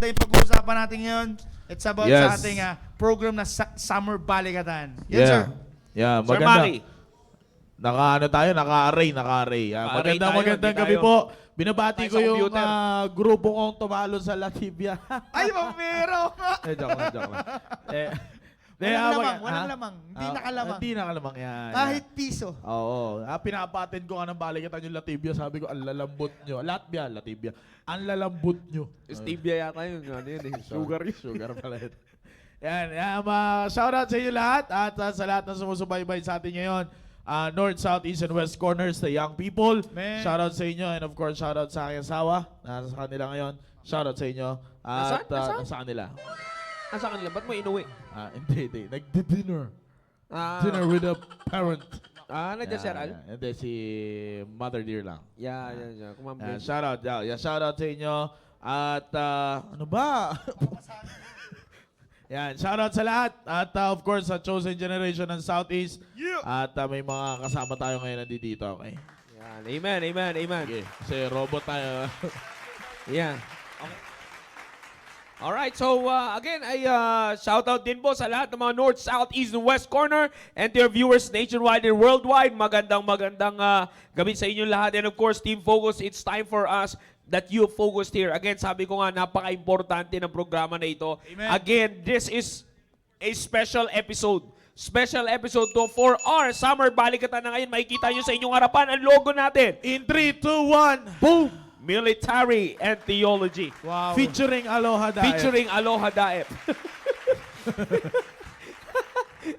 Barkada, yung pag-uusapan natin ngayon, it's about Yes. sa ating program na Summer Balikatan. Yes, sir. Yeah, Sir maganda. Maki. Naka-array. Naka-array tayo, Magandang hindi gabi tayo. po. Binabati Tayo ko sa yung computer. grupo kong tumalo sa Latibia. Ay, mamero! Joke lang. Walang lamang. Hindi nakalamang. Hindi nakalamang yan. Kahit piso. Oo. Pinapatin ko nga ng balikatan yung Latibia. Sabi ko, ang lalambot nyo. Latibia. Ang lalambot nyo. Stevia yata yun. Ano yun eh. Sugar yun. Sugar pala yun. Yan. Shoutout sa inyo lahat at sa lahat na sumusubaybay sa atin ngayon. North, South, East, and West corners, the young people. Man. Shoutout sa inyo and of course, shoutout sa aking asawa. Nasa kanila ngayon. Shoutout sa inyo. At Nasaan? nasa kanila. Sa kanila, ba't mo inuwi? Hindi. Nag-dinner. Dinner with a parent. Nandiyan si Aral? Hindi, si Mother Dear lang. Yan. Kumambling. Shoutout. Shoutout sa inyo. At ano ba? Yan, shoutout sa lahat. At of course, sa Chosen Generation ng Southeast. Yeah. At may mga kasama tayo ngayon nandito. Okay? Yan. Amen. Okay. Kasi robot tayo. Yan. Okay. Alright, so again, ay shout out din po sa lahat ng mga North, South, East, and West corner and to your viewers nationwide and worldwide. Magandang gabi sa inyong lahat. And of course, Team Focus, it's time for us that you focused here. Again, sabi ko nga, napaka-importante ng programa na ito. Amen. Again, this is a special episode. Special episode to for our Summer Balikatan na ngayon. Makikita nyo sa inyong harapan ang logo natin. In 3, 2, 1, boom! Military and Theology. Wow. Featuring Aloha Daep. Featuring Aloha Daep.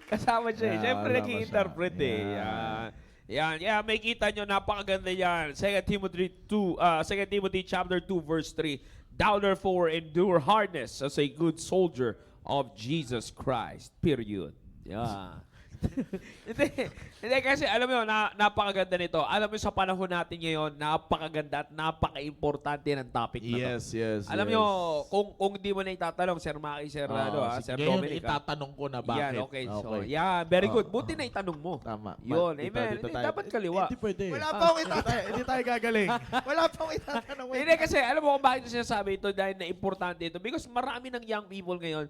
Kasama siya. Yeah, Siyempre wala nag-i-interpret pa siya. Yan. Yeah, may kita nyo, napakaganda yan. 2 Timothy chapter 2 verse 3. Thou therefore endure hardness as a good soldier of Jesus Christ. Period. Yeah. hindi kasi alam mo napakaganda nito. Alam mo sa panahon natin ngayon, napakaganda at napaka-importante ng topic na to. Yes. Alam nyo, kung di mo na itatanong, Sir Maki, Sir, Sir ngayon, Dominic. itatanong ko na bakit. Yan, okay. So, very good. Buti na itanong mo. Tama. Yun, amen. Hindi, dapat kaliwa. Hindi pwede. Wala pa akong itatanong. Hindi tayo gagaling. Wala pa akong itatanong. Hindi kasi, alam mo kung bakit ko sinasabi ito dahil na importante ito. Because marami ng young people ngayon,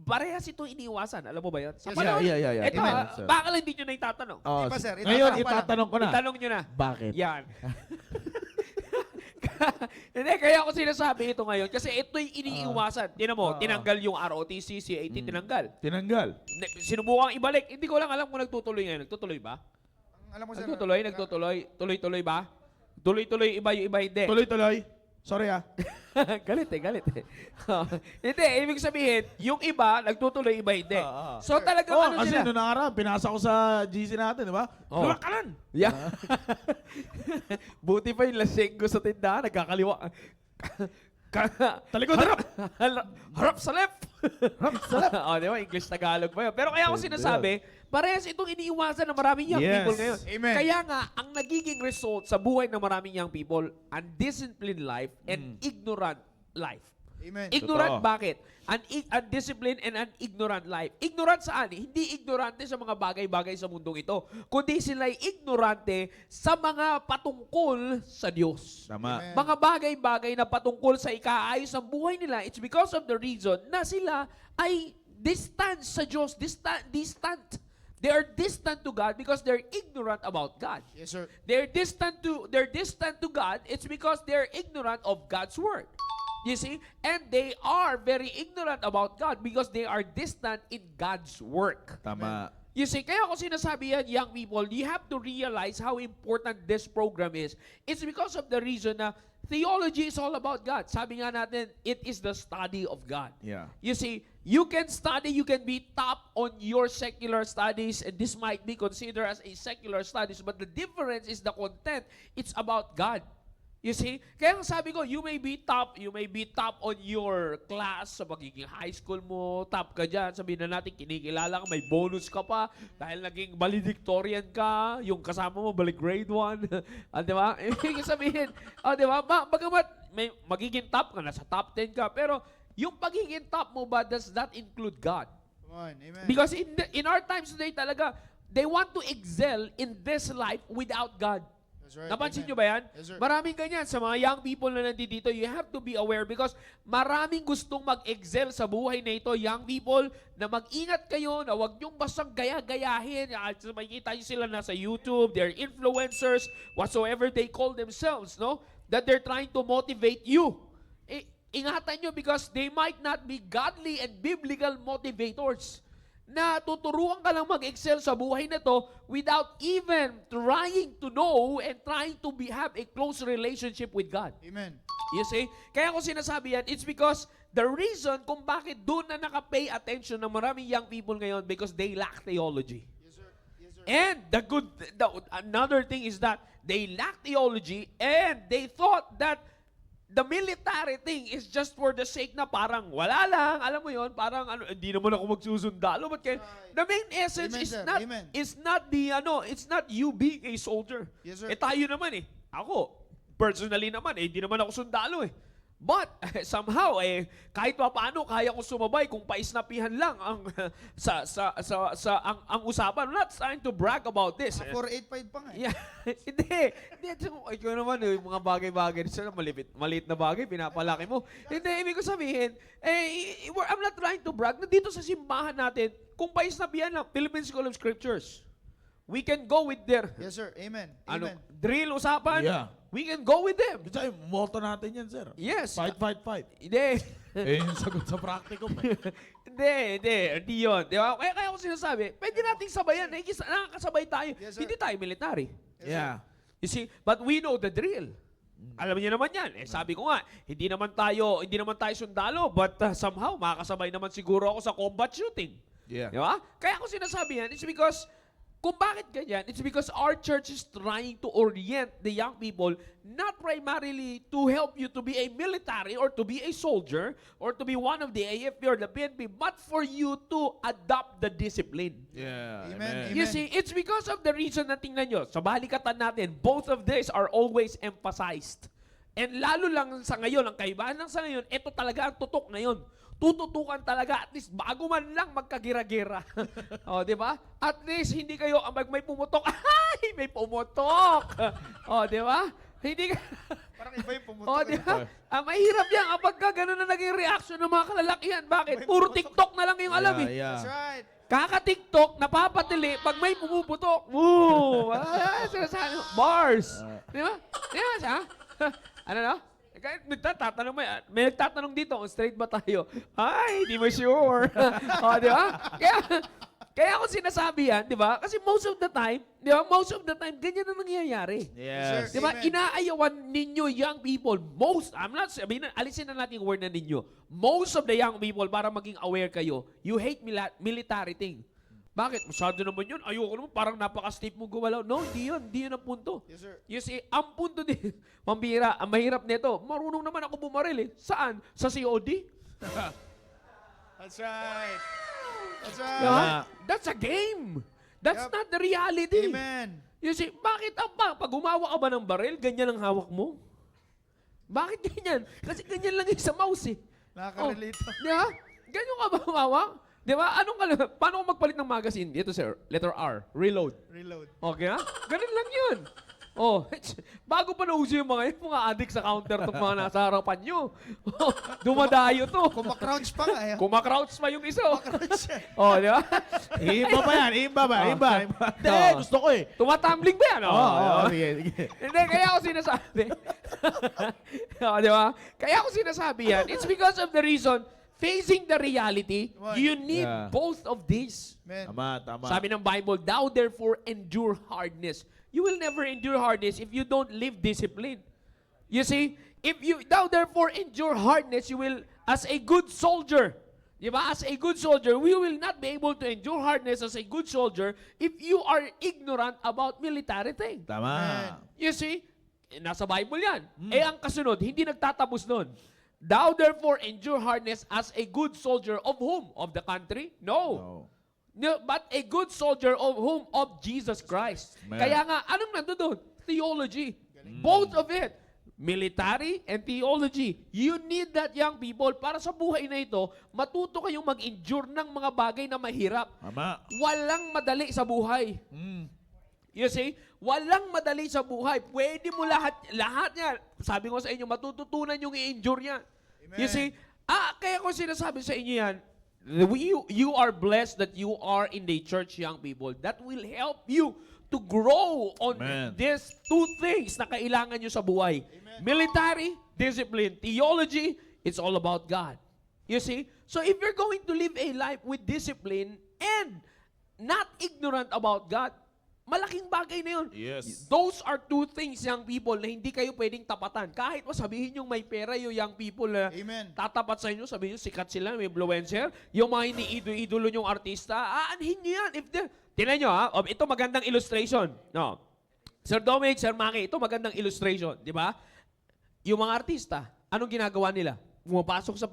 parehas ito iniiwasan. Alam mo ba yun? Sa panahon, Yeah. Ito, Amen, sir. baka lang hindi nyo na itatanong. Oh, Di pa, sir. ngayon, Itatanong pa lang. itatanong ko na. Itanong nyo na. Bakit? Yan. Hindi, kaya ako sinasabi ito ngayon kasi ito'y iniiwasan. Tinan mo, tinanggal yung ROTC, CAT, tinanggal. Tinanggal. Sinubukang ibalik. Hindi ko lang alam kung nagtutuloy ngayon. Nagtutuloy ba? Alam mo, sir. Nagtutuloy. Tuloy-tuloy ba? Tuloy-tuloy, iba yung iba, hindi. Tuloy. Sorry galit eh. Hindi, ibig sabihin, yung iba, nagtutuloy, iba hindi. So talagang ano kasi sila? noong nakaraan, pinasa ko sa GC natin, di ba? Luwak ka lang! Yeah. Buti pa yung lasing ko sa tindahan, nagkakaliwa. Talikod, harap! Harap sa left! Harap sa left! Di ba? English-Tagalog pa yun. Pero kaya ako sinasabi, parehas itong iniiwasan ng maraming young people ngayon. Amen. Kaya nga, ang nagiging result sa buhay ng maraming young people, undisciplined life and ignorant life. Amen. Ignorant Totoo. bakit? Undisciplined and an ignorant life. Ignorant saan? Hindi ignorante sa mga bagay-bagay sa mundong ito, kundi sila'y ignorante sa mga patungkol sa Diyos. Tama. Amen. Mga bagay-bagay na patungkol sa ikaayos ng buhay nila, it's because of the reason na sila ay distant sa Diyos. Distant. They are distant to God because they're ignorant about God. Yes, sir. They're distant to God. It's because they're ignorant of God's word. You see? And they are very ignorant about God because they are distant in God's work. Tama. You see, kaya ako sinasabi yan, young people, you have to realize how important this program is. It's because of the reason na theology is all about God. Sabi nga natin, it is the study of God. Yeah. You see, you can study, you can be top on your secular studies, and this might be considered as a secular studies, but the difference is the content. It's about God. You see? Kaya sabi ko, you may be top on your class sa magiging high school mo, top ka dyan, sabihin na natin, kinikilala ka, may bonus ka pa, dahil naging valedictorian ka, yung kasama mo, balik grade 1, di ba? Ibig sabihin, di ba? Bagamat may magiging top ka, nasa top 10 ka, pero yung pagiging top mo ba, does that include God? Come on. Amen. Because in our times today talaga, they want to excel in this life without God. That's right. Napansin Amen. nyo ba yan? Yes, sir. Maraming ganyan. Sa mga young people na nandito, you have to be aware because maraming gustong mag-excel sa buhay na ito. Young people, na mag-ingat kayo na huwag nyong bastang gaya-gayahin. Makikita nyo sila nasa YouTube, they're influencers, whatsoever they call themselves, no? That they're trying to motivate you. Ingatan nyo because they might not be godly and biblical motivators na tuturuan ka lang mag-excel sa buhay na to without even trying to know and trying to have a close relationship with God. Amen. You see? Kaya ko sinasabi yan, it's because the reason kung bakit doon na naka-pay attention ng maraming young people ngayon because they lack theology. Yes, sir. Yes, sir. And another thing is that they lack theology and they thought that the military thing is just for the sake na parang wala lang, alam mo yon, parang ano, hindi naman ako magsusundalo. But the main essence Amen, is sir. not Amen. it's not you being a soldier. Yes, sir. Tayo naman ako personally naman hindi naman ako sundalo But somehow kahit pa paano kaya ko sumabay kung paisnapihan lang ang ang usapan. I'm not trying to brag about this. 485 pa nga. Yeah. Hindi. Ikaw naman, yung mga bagay-bagay, maliit na bagay, pinapalaki mo. Hindi, ibig ko sabihin, I'm not trying to brag. Nandito sa simbahan natin, kung paisnapihan lang, Philippine School of Scriptures, we can go with their Yes, sir. Amen. ano, Amen. drill usapan. Yeah. We can go with them. Kasi motto natin yan, sir. Yes. Fight. Hindi. Yung sagot sa practicum. Hindi yun. Di ba? Kaya ako sinasabi, pwede nating sabayan. Nakakasabay tayo. Yes, sir. Hindi tayo military. Yeah. You see, but we know the drill. Alam niyo naman yan. Sabi ko nga, hindi naman tayo sundalo, but somehow, makakasabay naman siguro ako sa combat shooting. Yeah. Di ba? Kaya ako sinasabi yan, it's because, kung bakit ganyan, it's because our church is trying to orient the young people not primarily to help you to be a military or to be a soldier or to be one of the AFP or the PNP, but for you to adopt the discipline. Yeah. Amen. You see, it's because of the reason na tingnan nyo, sa balikatan natin, both of these are always emphasized. And lalo lang sa ngayon, ang kaibahan lang sa ngayon, ito talaga ang tutok na yun. Tututukan talaga, at least bago man lang magkagira-gira. O, di ba? At least hindi kayo, may pumutok, ay, may pumutok. O, di ba? Hindi ka, Parang iba yung pumutok. o, di ba? Mahirap yan kapag ka ganun na naging reaction ng mga kalalakihan. Bakit? Puro TikTok na lang yung alam That's right. Kaka-TikTok, napapatili pag may pumuputok. Woo! Sinasabi mo, bars. Di ba? Di ba siya? Ano no? Kahit may nagtatanong dito, straight ba tayo? Ay, di mo sure. O, di ba? Kaya ako sinasabi yan, di ba? Kasi most of the time, ganyan na nangyayari. Yes. Di ba? Amen. Inaayawan ninyo young people. I'm not sabihin, alisin na natin yung word na ninyo. Most of the young people, para maging aware kayo, you hate military thing. Bakit? Masyado naman yun. Ayoko naman, parang napaka-stiff mo gumalaw. No, hindi yun ang punto. Yes, sir. You see, ang punto din, mambira, ang mahirap nito, marunong naman ako bumaril Saan? Sa COD? That's right. That's Diba? right. That's a game. That's Yup. not the reality. Amen. You see, bakit pag humawa ka ba ng baril, ganyan ang hawak mo? Bakit ganyan? Kasi ganyan lang yung sa mouse Nakaka-relate. Di ba? Ganyan ka ba humawak? Di ba? Paano ko magpalit ng magazine? Ito sir, letter R, reload. Reload. Okay ha? Ganun lang yun. Oh, bago pa nauso yung mga addict sa counter itong mga nasa harapan nyo. Dumadayo to. Kumakrouch pa nga. Kumakrouch pa yung isa. Kumakrouch siya. Oh, di ba? Iba ba yan? Iba. Hindi, Oo. gusto ko eh. Tumatumbling ba yan? Sige. Hindi, kaya ako sinasabi. Di ba? Kaya ako sinasabi yan. It's because of the reason, facing the reality, Right. you need Yeah. both of these. Man. Tama. Sabi ng Bible, thou therefore endure hardness. You will never endure hardness if you don't live discipline. You see, thou therefore endure hardness, you will, as a good soldier, di ba? As a good soldier, we will not be able to endure hardness as a good soldier if you are ignorant about military thing. Tama. You see, nasa Bible yan. Ang kasunod, hindi nagtatapos nun. Thou therefore endure hardness as a good soldier of whom? Of the country? No, but a good soldier of whom? Of Jesus Christ. Amen. Kaya nga, anong nandun? Theology. Both of it. Military and theology. You need that, young people, para sa buhay na ito, matuto kayong mag-endure ng mga bagay na mahirap. Tama. Walang madali sa buhay. You see? Walang madali sa buhay. Pwede mo lahat yan. Sabi ko sa inyo, matututunan yung i-endure yan. Amen. You see? Kaya ko sinasabi sa inyo yan, you are blessed that you are in the church, young people. That will help you to grow on Amen. these two things na kailangan nyo sa buhay. Military, discipline. Theology, it's all about God. You see? So if you're going to live a life with discipline and not ignorant about God, malaking bagay na yun. Yes. Those are two things, young people, na hindi kayo pwedeng tapatan. Kahit sabihin yung may pera yung young people na Amen. tatapat sa inyo, sabihin nyo, sikat sila, may influencer. Yung mga iniidolo yung artista, aanhin nyo yan. Tingnan nyo, ito magandang illustration. No. Sir Dominic, Sir Maki, ito magandang illustration. Di ba? Yung mga artista, anong ginagawa nila? Pumapasok sa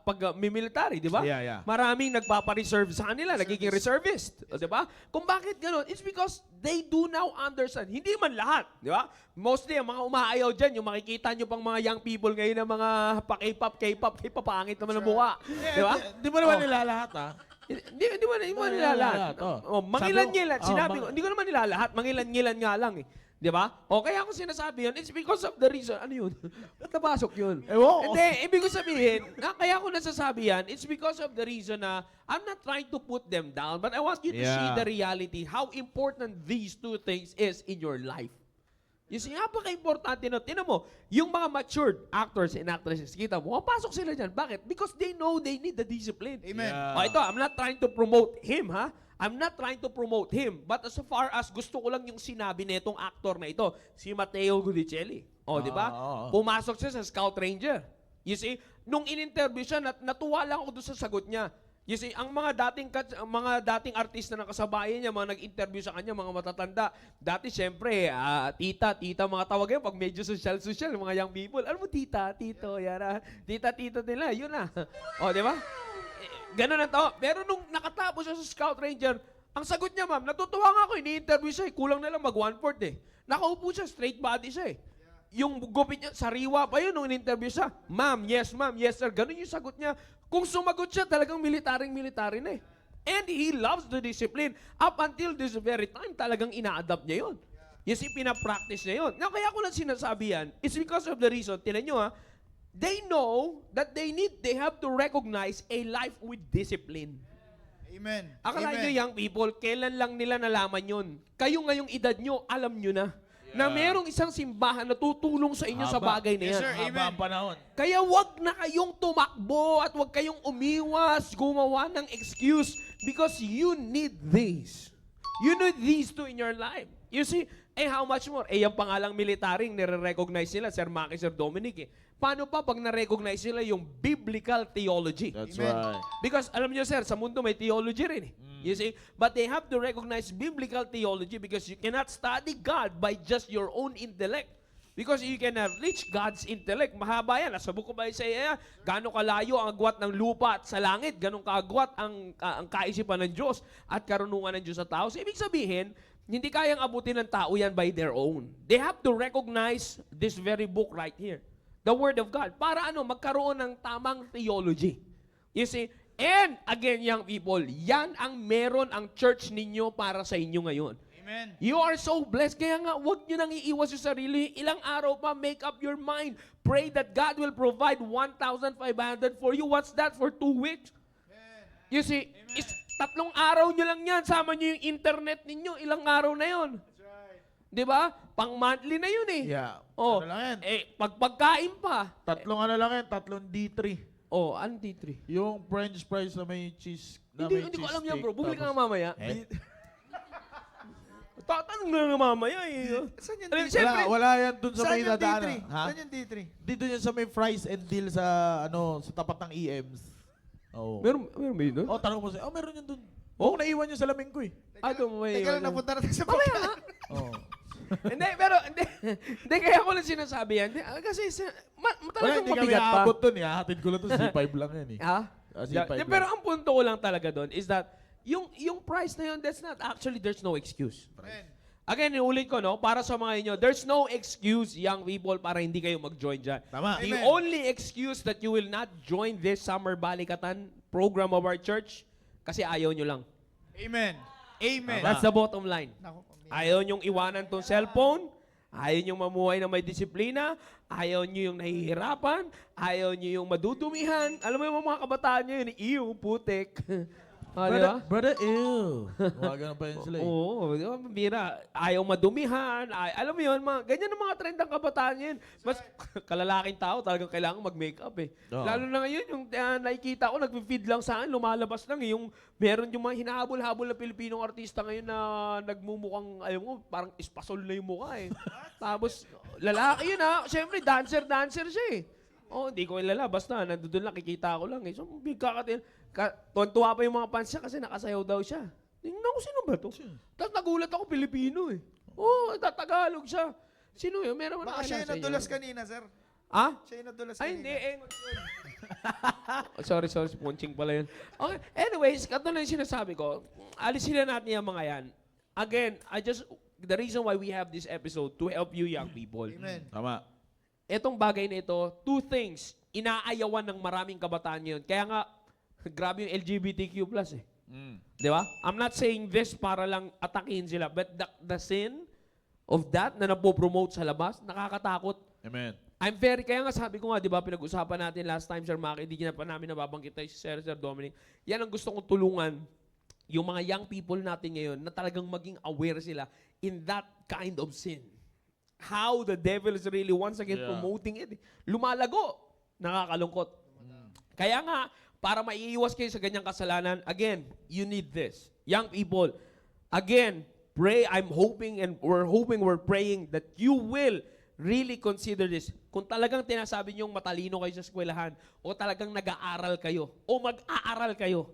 pag-military, di ba? Yeah. Maraming nagpapa-reserve sa kanila, nagiging reservist. Di ba? Kung bakit gano'n, it's because they do now understand. Hindi man lahat, di ba? Mostly, ang mga umaayaw dyan, yung makikita nyo pang mga young people ngayon na mga K-pop, pangit naman ang mukha. Di ba? Di mo naman nilalahat, ha? Hindi mo nilalahat. Mangilan-ngilan. Sinabi ko, hindi ko naman nilalahat. Mangilan-ngilan nga lang eh. Di ba? O kaya ako sinasabi yun, it's because of the reason. Ano yun? Ba't napasok yun? Hindi, ibig ko sabihin, kaya ako nasasabi yan, it's because of the reason na I'm not trying to put them down, but I want you to see the reality, how important these two things is in your life. You see, napaka-importante na. Tinan mo, yung mga matured actors and actresses, kita mo, pasok sila dyan. Bakit? Because they know they need the discipline. Amen. Yeah. O ito, I'm not trying to promote him, ha? I'm not trying to promote him. But as far as gusto ko lang yung sinabi nitong actor na ito, si Matteo Gudicelli. O, di ba? Pumasok siya sa Scout Ranger. You see, nung in-interview siya, natuwa lang ako doon sa sagot niya. You see, ang mga dating artista na kasabayan niya, mga nag-interview sa kanya, mga matatanda. Dati, syempre, tita, mga tawag yun, pag medyo social, mga young people. Alam mo, tita, tito, yan tita nila, yun na. O, di ba? Ganun na to. Pero nung nakatapos siya sa Scout Ranger, ang sagot niya, ma'am, natutuwa nga ako, ini-interview siya, kulang na lang mag 1/4 eh. Nakaupo siya, straight body siya eh. Yung gupit niya, sariwa pa yun nung in-interview siya. Ma'am, yes sir. Ganun yung sagot niya. Kung sumagot siya, talagang military na eh. And he loves the discipline. Up until this very time, talagang ina-adapt niya yun. You see, pinapractice niya yun. Now, kaya ko lang sinasabi yan, it's because of the reason, tinan nyo ha, they know that they have to recognize a life with discipline. Amen. Akala Amen. nyo, young people, kailan lang nila nalaman yun? Kayo ngayong edad nyo, alam nyo na. Na merong isang simbahan na tutulong sa inyo sa bagay na yan. Yes, sir. Amen. Haba ang panahon. Kaya wag na kayong tumakbo at wag kayong umiwas, gumawa ng excuse because you need this. You need these two in your life. You see, how much more? Yung pangalang militaring nire-recognize nila, Sir Maki, Sir Dominic eh. Paano pa pag na-recognize nila yung biblical theology? That's Amen. right. Because alam niyo sir, sa mundo may theology rin eh. You see? But they have to recognize biblical theology because you cannot study God by just your own intellect. Because you cannot reach God's intellect. Mahaba yan. Nasa Book of Isaiah, gano'ng kalayo ang agwat ng lupa at sa langit, gano'ng kaagwat ang kaisipan ng Diyos at karunungan ng Diyos sa tao. So, ibig sabihin, hindi kayang abutin ng tao yan by their own. They have to recognize this very book right here. The Word of God. Para magkaroon ng tamang theology. You see? And, again, young people, yan ang meron ang church ninyo para sa inyo ngayon. Amen. You are so blessed. Kaya nga, huwag nyo nang iiwas yung sarili. Ilang araw pa, make up your mind. Pray that God will provide 1,500 for you. What's that for 2 weeks? You see, is 3 araw nyo lang yan. Sama nyo yung internet ninyo. Ilang araw na yon. Di ba? Pang monthly na yun eh. Yeah. Oh, Ano lang yan? pagkain pa. Tatlong D3. Oh, ano D3? Yung French fries na may cheese. Hindi ko alam yan bro. Bumili ka nga mamaya. Tatanong na nga mamaya eh. Saan yung Alam, D3? siyempre, Wala yan dun sa Saan may yung D3? dadaanan. Ha? Saan yung D3? Dito yan sa may fries and deal sa sa tapat ng EMs. Oh. meron ba yun doon? Oh, tanong mo siya. Oh, meron yan dun. Oh? Oh, naiwan yung salamin ko eh. May Teka lang, napunta natin sa Mamaya nga. Oh. Hindi, kaya ko lang sinasabi yan. Kasi Wala, talagang hindi kami mabigat pa. aabot dun eh. Hatid ko lang to. C5 lang yan eh. Ha? C5 lang. Pero ang punto ko lang talaga doon is that yung price na yun, that's not actually, there's no excuse. Amen. Again, iulit ko, no? Para sa mga inyo, there's no excuse, young people, para hindi kayo mag-join dyan. Tama. The Amen. only excuse that you will not join this Summer Balikatan program of our church, kasi ayaw nyo lang. Amen. Amen. That's the bottom line. Naku, Ayaw niyong iwanan tong cellphone, ayaw niyong mamuhay na may disiplina, ayaw niyo yung nahihirapan, ayaw niyo yung madudumihan. Alam mo yung mga kabataan niyo yun, iyo, putik. Di ba? Brother, ew. Mga ganun pa yun sila eh. Oo, di ba? Mira, ayaw madumihan, alam mo yun, ganyan ang mga trend ng kabataan yun. Mas kalalaking tao talagang kailangan mag-makeup eh. Oo. Lalo na ngayon, yung nakikita ko, nag-feed lang sa akin, lumalabas lang eh. Yung, meron yung mga hinahabol-habol na Pilipinong artista ngayon na nagmumukhang, ayaw mo, parang ispasol na yung mukha eh. Tapos, lalaki yun ha. Siyempre, dancer siya eh. Oh, hindi ko kilala. Basta, nandun lang, kikita ko lang eh. So, big kakatin. Tuwan-tuwa pa yung mga fans niya kasi nakasayaw daw siya. Tingnan ko, sino ba to? Tapos nagulat ako, Pilipino eh. Oh, Tagalog siya. Sino yun? Meron ba Baka siya yung nakilala sa inyo? nadulas kanina, sir. Ah? Siya yung nadulas Ay, kanina. hindi. Sorry, punching pala yun. Okay, anyways, kato na yung sinasabi ko. Alisin na natin yung mga yan. Again, the reason why we have this episode to help you young people. Amen. Tama. Etong bagay na ito, two things, inaayawan ng maraming kabataan ngayon. Kaya nga, grabe yung LGBTQ+. eh. Di ba? I'm not saying this para lang atakin sila, but the sin of that na napopromote sa labas, nakakatakot. Amen. Kaya nga sabi ko nga, di ba, pinag-usapan natin last time, Sir Maki, hindi na pa namin nababanggit tayo si Sir Dominic. Yan ang gusto kong tulungan yung mga young people natin ngayon na talagang maging aware sila in that kind of sin. How the devil is really once again promoting it. Lumalago. Nakakalungkot. Kaya nga, para maiiwas kayo sa ganyang kasalanan, again, you need this. Young people, again, pray, we're praying that you will really consider this. Kung talagang tinasabi niyong matalino kayo sa eskwelahan, o talagang nag-aaral kayo, o mag-aaral kayo,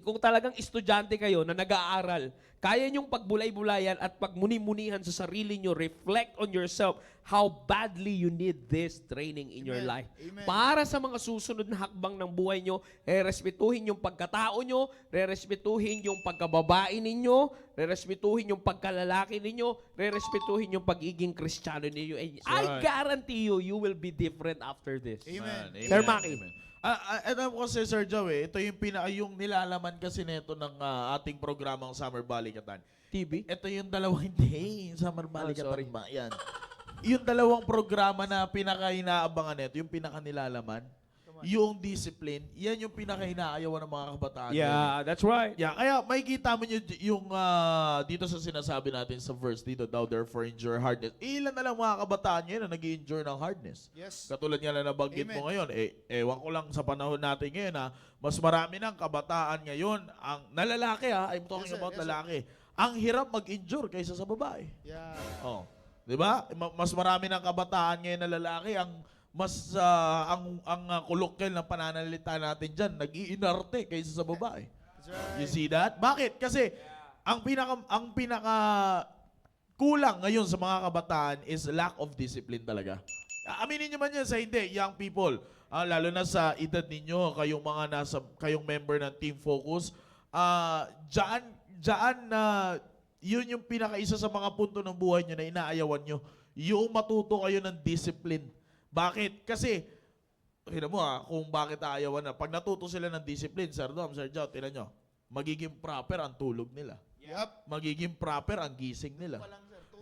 kung talagang estudyante kayo na nag-aaral, kaya niyong pagbulay-bulayan at pagmuni-munihan sa sarili niyo, reflect on yourself how badly you need this training in your life. Amen. Para sa mga susunod na hakbang ng buhay niyo, respetuhin yung pagkatao niyo, respetuhin yung pagkababae ninyo, respetuhin yung pagkalalaki ninyo, respetuhin yung pagiging Kristiyano ninyo. And I right. guarantee you will be different after this. Amen. Sir Maki. Alam ko si Sir Joe ito yung yung nilalaman kasi nito ng ating programang Summer Balikatan. TV? Ito yung dalawang day, Summer Balikatan sorry. ba? Yan. Yung dalawang programa na pinaka-inaabangan nito, yung pinaka-nilalaman, yung discipline, yan yung pinaka-inaayawan ng mga kabataan. Yeah, that's right. Yeah, kaya makikita mo yung dito sa sinasabi natin sa verse dito, thou therefore endure hardness. Ilan na lang mga kabataan ngayon na nag-endure ng hardness. Yes. Katulad nga na nabanggit mo Amen. ngayon, ewan ko lang sa panahon natin ngayon mas marami ng kabataan ngayon, ang nalalaki I'm talking Yes, sir. about Yes, sir. lalaki, ang hirap mag-endure kaysa sa babae. Yeah. Oh. 'Di ba? Mas marami ng kabataan ngayon na lalaki ang kolokal ng pananalita natin diyan, nag-iinarte kaysa sa babae. That's right. You see that? Bakit? Kasi ang pinaka kulang ngayon sa mga kabataan is lack of discipline talaga. Aminin niyo man yan sa hindi, young people. Lalo na sa edad ninyo, kayong member ng Team Focus, diyan na yun yung pinakaisa sa mga punto ng buhay nyo na inaayawan nyo. Yung matuto kayo ng discipline. Bakit? Kasi, tignan mo kung bakit aayawan na. Pag natuto sila ng discipline, Sir Dom, Sir Joe, tignan nyo, magiging proper ang tulog nila. Yup. Magiging proper ang gising nila.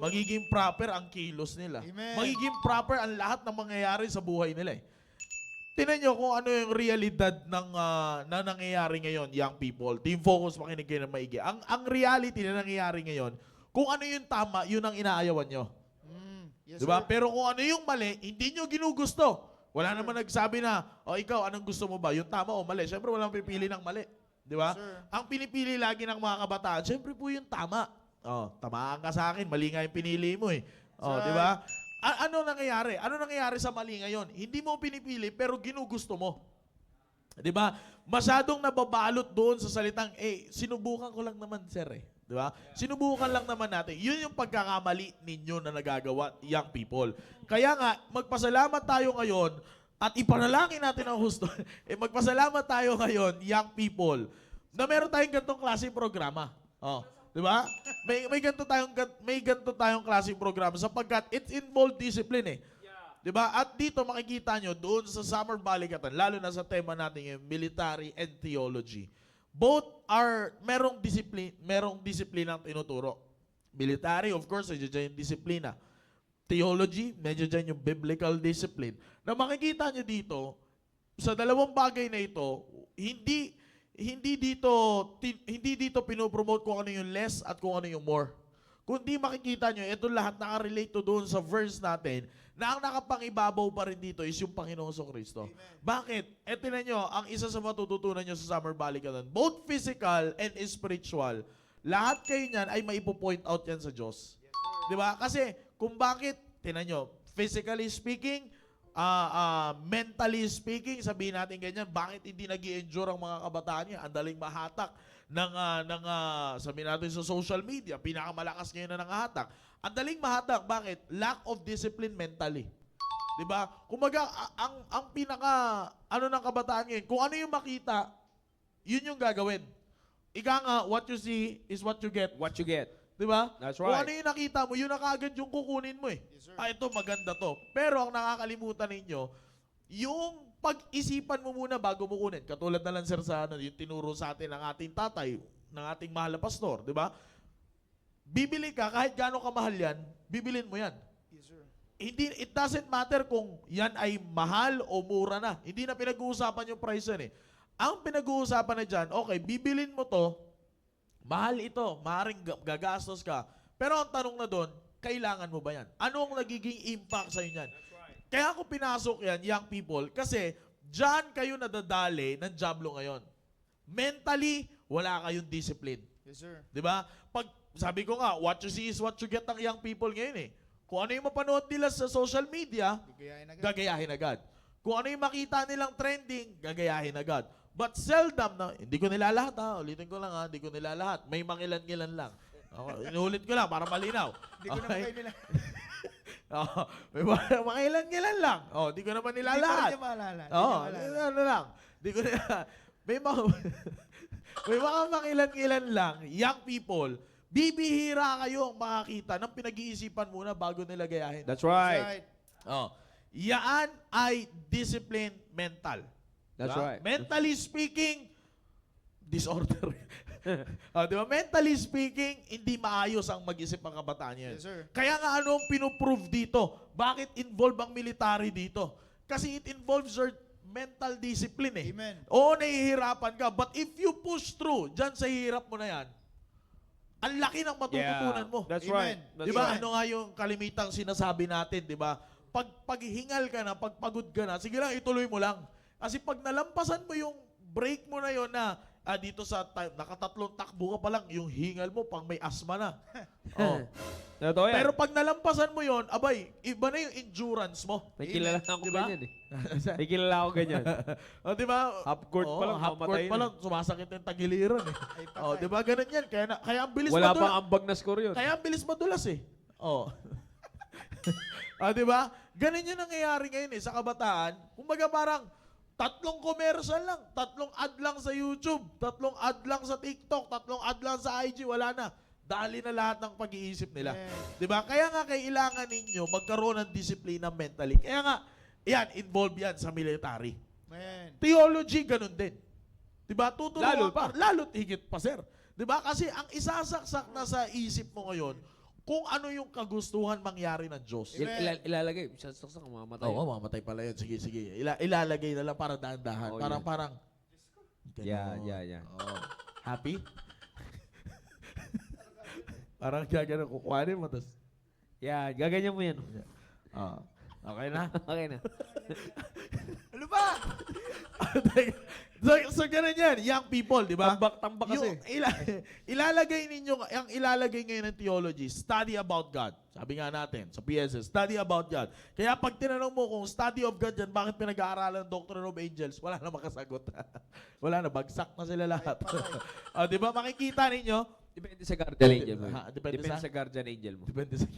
Magiging proper ang kilos nila. Amen. Magiging proper ang lahat ng mangyayari sa buhay nila. Tingnan nyo kung ano yung realidad na nangyayari ngayon, young people. Team Focus, makinig kayo ng maigi. Ang reality na nangyayari ngayon, kung ano yung tama, yun ang inaayawan nyo. Yes, Diba? sir. Pero kung ano yung mali, hindi nyo ginugusto. Wala naman nagsabi na, ikaw, anong gusto mo ba? Yung tama o mali? Siyempre, walang pipili ng mali. Di ba? Sir. Ang pinipili lagi ng mga kabataan, siyempre po yung tama. Tamaan ka sa akin, mali nga yung pinili mo eh. Sir. Di ba? Ano nangyayari? Ano nangyayari sa mali ngayon? Hindi mo pinipili, pero ginugusto mo. Di ba? Masyadong nababalot doon sa salitang, sinubukan ko lang naman, sir eh. Di ba? Sinubukan lang naman natin. Yun yung pagkakamali ninyo na nagagawa, young people. Kaya nga, magpasalamat tayo ngayon at ipanalangin natin ang husto. Magpasalamat tayo ngayon, young people, na meron tayong ganitong klaseng programa. Di ba? May ganito tayong klaseng programa sapagkat it involved discipline eh. Di ba? At dito makikita nyo doon sa Summer Balikatan, lalo na sa tema natin yung military and theology. Both are, merong disiplina ang tinuturo. Military, of course, medyo dyan yung disiplina. Theology, medyo dyan yung biblical discipline. Na makikita nyo dito, sa dalawang bagay na ito, hindi dito pinopromote kung ano yung less at kung ano yung more. Kundi makikita nyo, ito lahat nakarelate to doon sa verse natin, na ang nakapangibabaw pa rin dito is yung Panginoong Kristo. Bakit? E tinan nyo, ang isa sa matututunan nyo sa Summer Balikatan, both physical and spiritual, lahat kayo niyan ay maipo-point out yan sa Diyos. Di ba? Kasi kung bakit, tinan nyo, physically speaking, mentally speaking, sabihin natin ganyan, bakit hindi nag-i-endure ang mga kabataan niya? Ang daling mahatak sabihin natin sa social media, pinakamalakas ngayon na nangahatak. Ang daling mahatak, bakit? Lack of discipline mentally. Diba? Kumaga, ang pinaka, ng kabataan ngayon, kung ano yung makita, yun yung gagawin. Ika nga, what you see is what you get. What you get. Diba? That's Kung right. ano yung nakita mo, yun na kaagad yung kukunin mo eh. Yes, sir. Ito, maganda to. Pero ang nakakalimutan ninyo, yung pag-isipan mo muna bago mo kunin. Katulad na lang, sir, sa yung tinuro sa atin ng ating tatay, ng ating mahal na pastor, di ba? Bibili ka, kahit gaano kamahal yan, bibilin mo yan. Yes, sir. It doesn't matter kung yan ay mahal o mura na. Hindi na pinag-uusapan yung price yan eh. Ang pinag-uusapan na dyan, okay, bibilin mo to, mahal ito, maaaring gagastos ka. Pero ang tanong na doon, kailangan mo ba yan? Anong nagiging impact sa inyo yan? Kaya ako pinasok yan, young people, kasi dyan kayo nadadali ng Diablo ngayon. Mentally, wala kayong discipline. Yes, sir. Di ba? Pag sabi ko nga, what you see is what you get ng young people ngayon eh. Kung ano yung mapanood nila sa social media, Gayahin agad. gagayahin agad. Kung ano yung makita nilang trending, gagayahin agad. But seldom na, hindi ko nilalahat ha, ulitin ko lang ha, hindi ko nilalahat. May mangilan-ngilan lang. Okay, inulit ko lang para malinaw. Hindi ko naman kayo nila. May mangilan-ngilan lang. Hindi ko naman Hindi pa rin nilalahat. niya maalala. Hindi Oo, niya maalala. ano lang. Hindi ko may mga may mga mangilan-ngilan lang, young people, bibihira kayo ang makakita ng pinag-iisipan muna bago nila gayahin. That's That's right. right. Yaan ay discipline mental. That's Diba? right. Mentally speaking, disorder. Diba? Mentally speaking, hindi maayos ang mag-isip ng kabataan yan. Yes, sir. Kaya nga anong pinoprove dito? Bakit involve ang military dito? Kasi it involves your mental discipline eh. Amen. Oo, nahihirapan ka. But if you push through, dyan sa hirap mo na yan, ang laki ng matututunan mo. That's Amen. right. That's Di ba? right. Ano nga yung kalimitang sinasabi natin, di ba? Paghingal ka na, pagpagod ka na, sige lang, ituloy mo lang. Kasi pag nalampasan mo yung break mo na yon na dito sa time, nakatatlong takbo ka pa lang, yung hingal mo pang may asma na. Oh. Totoo yan. Pero pag nalampasan mo yon, abay, iba na yung endurance mo. May kilala ako Diba? ganyan eh. May kilala ako ganyan. Di ba? Half court pa lang, half court mamatay pa na. lang, sumasakit yung tagiliran eh. Ay, patay. Oh, di ba? Ganun yan. Kaya ang bilis Wala madulas. pang ambag na score yun. Kaya ang bilis madulas eh. Oh. Di ba? Ganun yung nangyayari ngayon eh sa kabataan. Kumbaga parang 3 commercial lang, 3 ad lang sa YouTube, 3 ad lang sa TikTok, 3 ad lang sa IG, wala na. Dali na lahat ng pag-iisip nila. Yes. 'Di ba? Kaya nga kailangan ninyo magkaroon ng disiplina mentally. Kaya nga, yan, involved yan sa military. Man. Theology, ganun din. 'Di ba? Tuturuan Lalo pa. Lalo't higit pa, sir. 'Di ba? Kasi ang isasaksak na sa isip mo ngayon, kung ano yung kagustuhan mangyari ng Diyos. Ilalagay. Saksak mamamatay. Oo, mamatay pala yun. Sige, sige. Ilalagay na lang para dahan-dahan. Oh, parang. Yeah, Ganon. yeah, yeah. Oo. Happy? Parang gagano, kukuhanin mo, tapos. Yeah, gaganyan mo yan. Okay na? Okay na. Ano ba? so ganun yan, young people, di ba? Tambak kasi. Ilalagay ninyo, ang ilalagay ngayon ng theology, study about God. Sabi nga natin, sa PSS, study about God. Kaya pag tinanong mo kung study of God yan, bakit pinag-aaralan ng Doctrine of Angels, wala na makasagot. Wala na, bagsak na sila lahat. Di ba, makikita ninyo, Depende sa guardian angel mo. Depende Depende sa? sa guardian angel mo. depende sa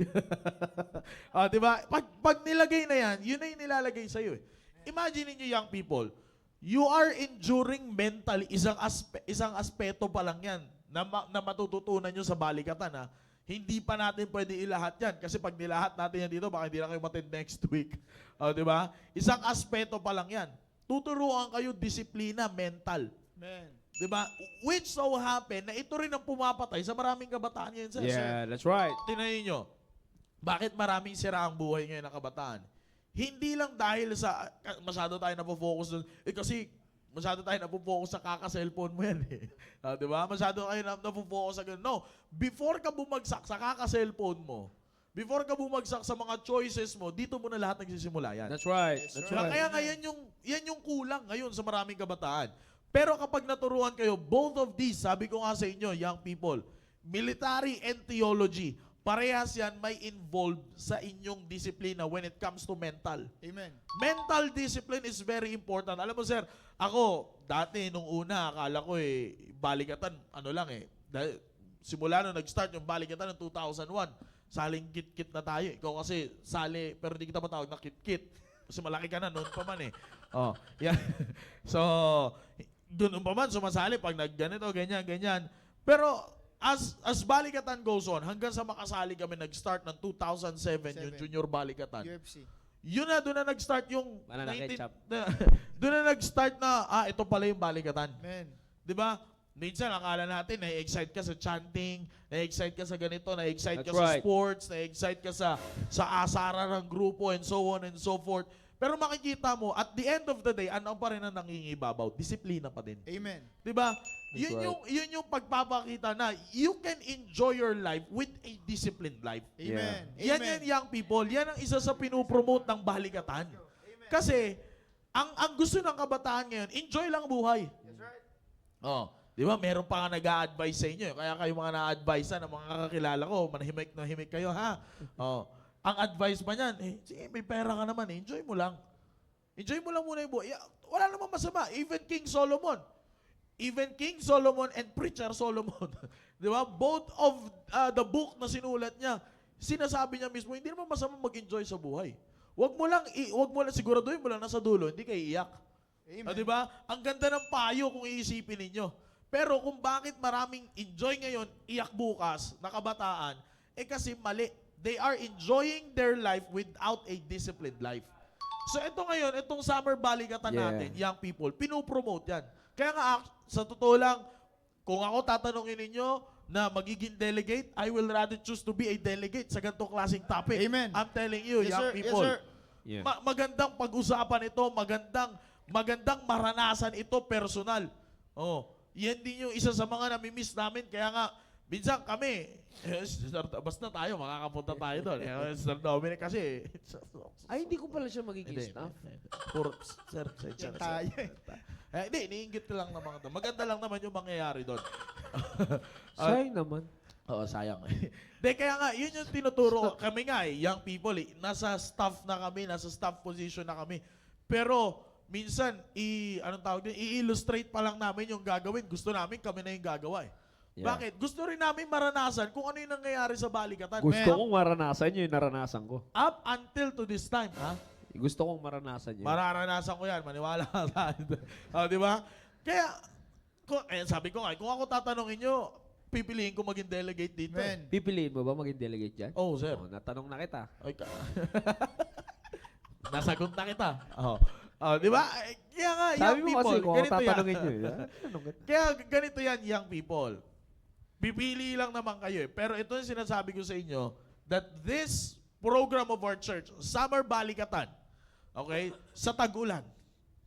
di ba? Pag nilagay na yan, yun na yung nilalagay sa'yo eh. Imagine niyo young people, you are enduring mentally, isang aspeto pa lang yan na matututunan nyo sa balikatan ha. Hindi pa natin pwede ilahat yan. Kasi pag nilahat natin yan dito, baka hindi na kayo matid next week. Di ba? Isang aspeto pa lang yan. Tuturuan kayo disiplina mental. Man. Di ba? Which so happen na ito rin ang pumapatay sa maraming kabataan ngayon, sir. Yeah, that's right. Tinayin nyo, bakit maraming sira ang buhay ngayon ng kabataan? Hindi lang dahil sa masyado tayo napofocus doon. Kasi masyado tayo napofocus sa kaka-cellphone mo yan eh. Di ba? Masyado tayo napofocus sa ganun. No, before ka bumagsak sa kaka-cellphone mo, before ka bumagsak sa mga choices mo, dito mo na lahat nagsisimula yan. That's right. That's Diba? right. Kaya nga yan yung kulang ngayon sa maraming kabataan. Pero kapag naturuan kayo, both of these, sabi ko nga sa inyo, young people, military and theology, parehas yan may involved sa inyong disiplina when it comes to mental. Amen. Mental discipline is very important. Alam mo sir, ako, dati nung una, akala ko balikatan, ano lang simula nung nag-start yung balikatan ng 2001, saling kit-kit na tayo. Ikaw kasi sali, pero di kita matawag na kit-kit. Kasi malaki ka na, noon pa man Oh, yeah. So, doon pa man sumasali pag nagganito, ganyan. Pero, as balikatan goes on, hanggang sa makasali kami, nag-start ng 2007, yung junior balikatan. UFC. Yun na, doon na nag-start yung... Banana ketchup. Doon na nag-start na, ito pala yung balikatan. Amen. Di ba? Minsan, akala natin, na-excite ka sa chanting, na-excite ka sa ganito, na-excite ka That's sa right. sports, na-excite ka sa asara ng grupo, and so on and so forth. Pero makikita mo, at the end of the day, ano pa rin ang nangingibabaw? Disiplina pa din. Amen. Di ba? That's right. Yun yung pagpapakita na you can enjoy your life with a disciplined life. Amen. Yan Amen. yan, young people. Yan ang isa sa pinupromote ng balikatan. Kasi, ang gusto ng kabataan ngayon, enjoy lang buhay. That's right. Oh, di ba? Meron pa nga nag-a-advise sa inyo. Kaya kayo mga na-advise ng mga kakilala ko, manahimik na himik kayo, ha? Oh, ang advice pa niyan, sige, may pera ka naman, enjoy mo lang. Enjoy mo lang muna yung buhay. Wala namang masama. Even King Solomon and Preacher Solomon, di ba? Both of the book na sinulat niya, sinasabi niya mismo, hindi naman masama mag-enjoy sa buhay. Wag mo lang, siguraduhin mo lang nasa dulo, hindi kayo iyak. Amen. Di ba? Ang ganda ng payo kung iisipin ninyo. Pero kung bakit maraming enjoy ngayon, iyak bukas, na kabataan, kasi mali. They are enjoying their life without a disciplined life. So ito ngayon, itong summer balikatan natin, young people, pinupromote yan. Kaya nga, sa totoo lang, kung ako tatanungin ninyo na magiging delegate, I will rather choose to be a delegate sa ganitong klaseng topic. Amen. I'm telling you, Yes, young sir. Yes, people. sir. Yeah. Magandang pag-usapan ito, magandang maranasan ito personal. Oh, yan din yung isa sa mga nami-miss namin. Kaya nga, minsan kami, basta tayo, makakapunta tayo doon. Sir Dominic kasi. Ay, hindi ko pala siya magiging staff. Puro, sir, Yan tayo. Hindi, iniinggit ko lang ng mga doon. Maganda lang naman yung mangyayari doon. Sayang naman. Oo, sayang. De, kaya nga, yun yung tinuturo. Kami nga young people nasa staff na kami, nasa staff position na kami. Pero, minsan, anong tawag din, i-illustrate pa lang namin yung gagawin. Gusto namin, kami na yung gagawa Yeah. Bakit? Gusto rin namin maranasan kung ano yung nangyayari sa balikatan. Gusto kong maranasan yun, naranasan ko. Up until to this time, ha? Gusto kong maranasan yun. Mararanasan ko yan, maniwala ka sa akin. Di ba? Kaya, sabi ko nga, kung ako tatanungin nyo, pipiliin ko maging delegate dito. Amen. Pipiliin mo ba maging delegate dyan? Oh, sir. Oh, natanong na kita. Ay, nasagot na kita. Di ba? Kaya nga, Sabi young mo people, kasi kung ako ganito yan. tatanungin nyo. Tanong kita. Kaya ganito yan, young people. Pipili lang naman kayo. Pero ito yung sinasabi ko sa inyo, that this program of our church, Summer Balikatan, okay, sa tag-ulan,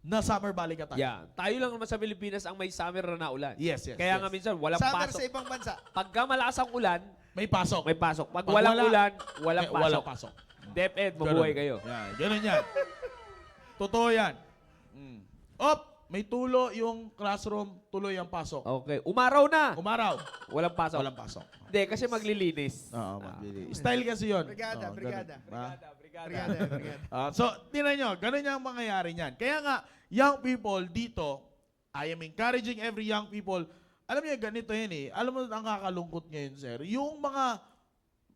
na Summer Balikatan. Yeah. Tayo lang naman sa Pilipinas ang may summer na ulan. Yes. Kaya nga minsan, walang Summer pasok. sa ibang bansa. Pagka malakas ang ulan, May pasok. may pasok. Pag Pag walang wala, ulan, walang pasok. Walang pasok. DepEd, mabuhay Ganun. kayo. Yan. Ganun yan. Totoo yan. Op! May tulo yung classroom, tuloy ang pasok. Okay. Umaraw na. Umaraw. Walang pasok. Walang pasok. Hindi, kasi maglilinis. Oo, style kasi yun. Brigada, Oo, brigada. ganun. Ha? Brigada, brigada. So, tinan nyo, ganun yung mangyayari niyan. Kaya nga, young people dito, I am encouraging every young people, alam niyo, ganito yun eh. Alam mo, ang kakalungkot ngayon, sir, yung mga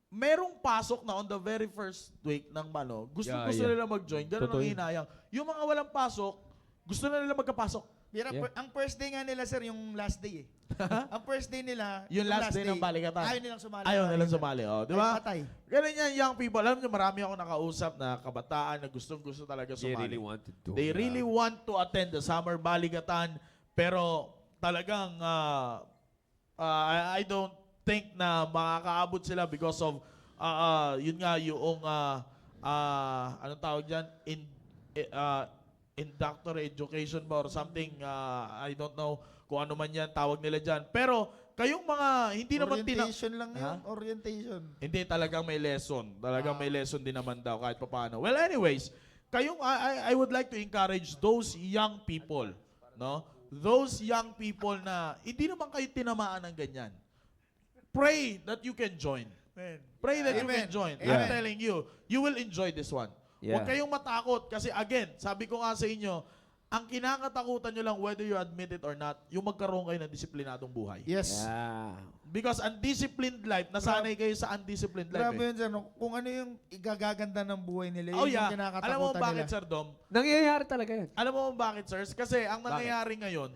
merong pasok na on the very first week ng gusto nila mag-join, ganun Totoo ang yun. hinayang. Yung mga walang pasok, gusto na nila magkapasok. Bira, Yeah. ang first day nga nila, sir, yung last day eh. Ang first day nila, Yung last day ng balikatan. Ayaw nilang sumali. Ayaw nilang sumali, di ba? Patay. Ganun yan, young people. Alam niyo, marami ako nakausap na kabataan na gustong-gusto talaga They sumali. really want to do They really want to attend the Summer Balikatan, pero talagang I don't think na makakaabot sila because of yun nga yung anong tawag diyan inductory education ba or something, I don't know kung ano man yan tawag nila diyan. Pero kayong mga hindi naman Orientation lang yun. Ha? Orientation. hindi, talagang may lesson. Talagang may lesson din naman daw kahit papaano. Well, anyways, I would like to encourage those young people, no? Those young people na hindi naman kayo tinamaan ng ganyan. Pray that you can join. Amen. Pray that you Amen. can join. Amen. I'm telling you, you will enjoy this one. Yeah. Huwag kayong matakot kasi again, sabi ko nga sa inyo, ang kinakatakutan nyo lang whether you admit it or not, yung magkaroon kayo ng disiplinadong buhay. Yes. Yeah. Because undisciplined life, nasanay kayo sa undisciplined life. Grabe yun, sir. No? Kung ano yung igagaganda ng buhay nila, Oh yun yeah. yung kinakatakutan Alam mo bakit, nila. Sir Dom? Nangyayari talaga yan. Alam mo bakit, sirs? Kasi ang nangyayari ngayon,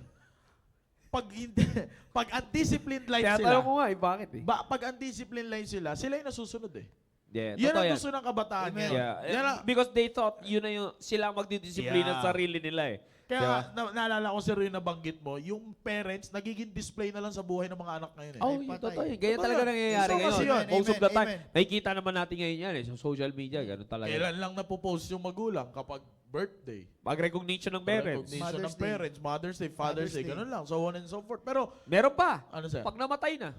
pag hindi, pag undisciplined life Kaya sila, tanong ko nga bakit pag undisciplined life sila yung nasusunod eh. Yeah, Yan totoo ang yan. gusto ng kabataan Amen. ngayon. Yeah. Yan ang- Because they thought yun na yung sila ang magdidisiplina Yeah. sa sarili nila eh. Kaya naalala ko sir yung nabanggit mo, yung parents nagiging display na lang sa buhay ng mga anak ngayon eh. Oh, Ay, yun, patay. totoo yun. Ganyan Totoo talaga yun. nangyayari So, ngayon. kasi yun. Most of the Amen, time, amen. nakikita naman natin ngayon yan eh. Sa social media, ganun talaga. Kailan lang napopost yung magulang kapag birthday. Pag-recognition ng parents. Recognition Mother's ng Day. parents, Mother's Day, Father's Father's Day, Day. ganun lang. So on and so forth. Pero, Meron pa. ano sir? Pag namatay na.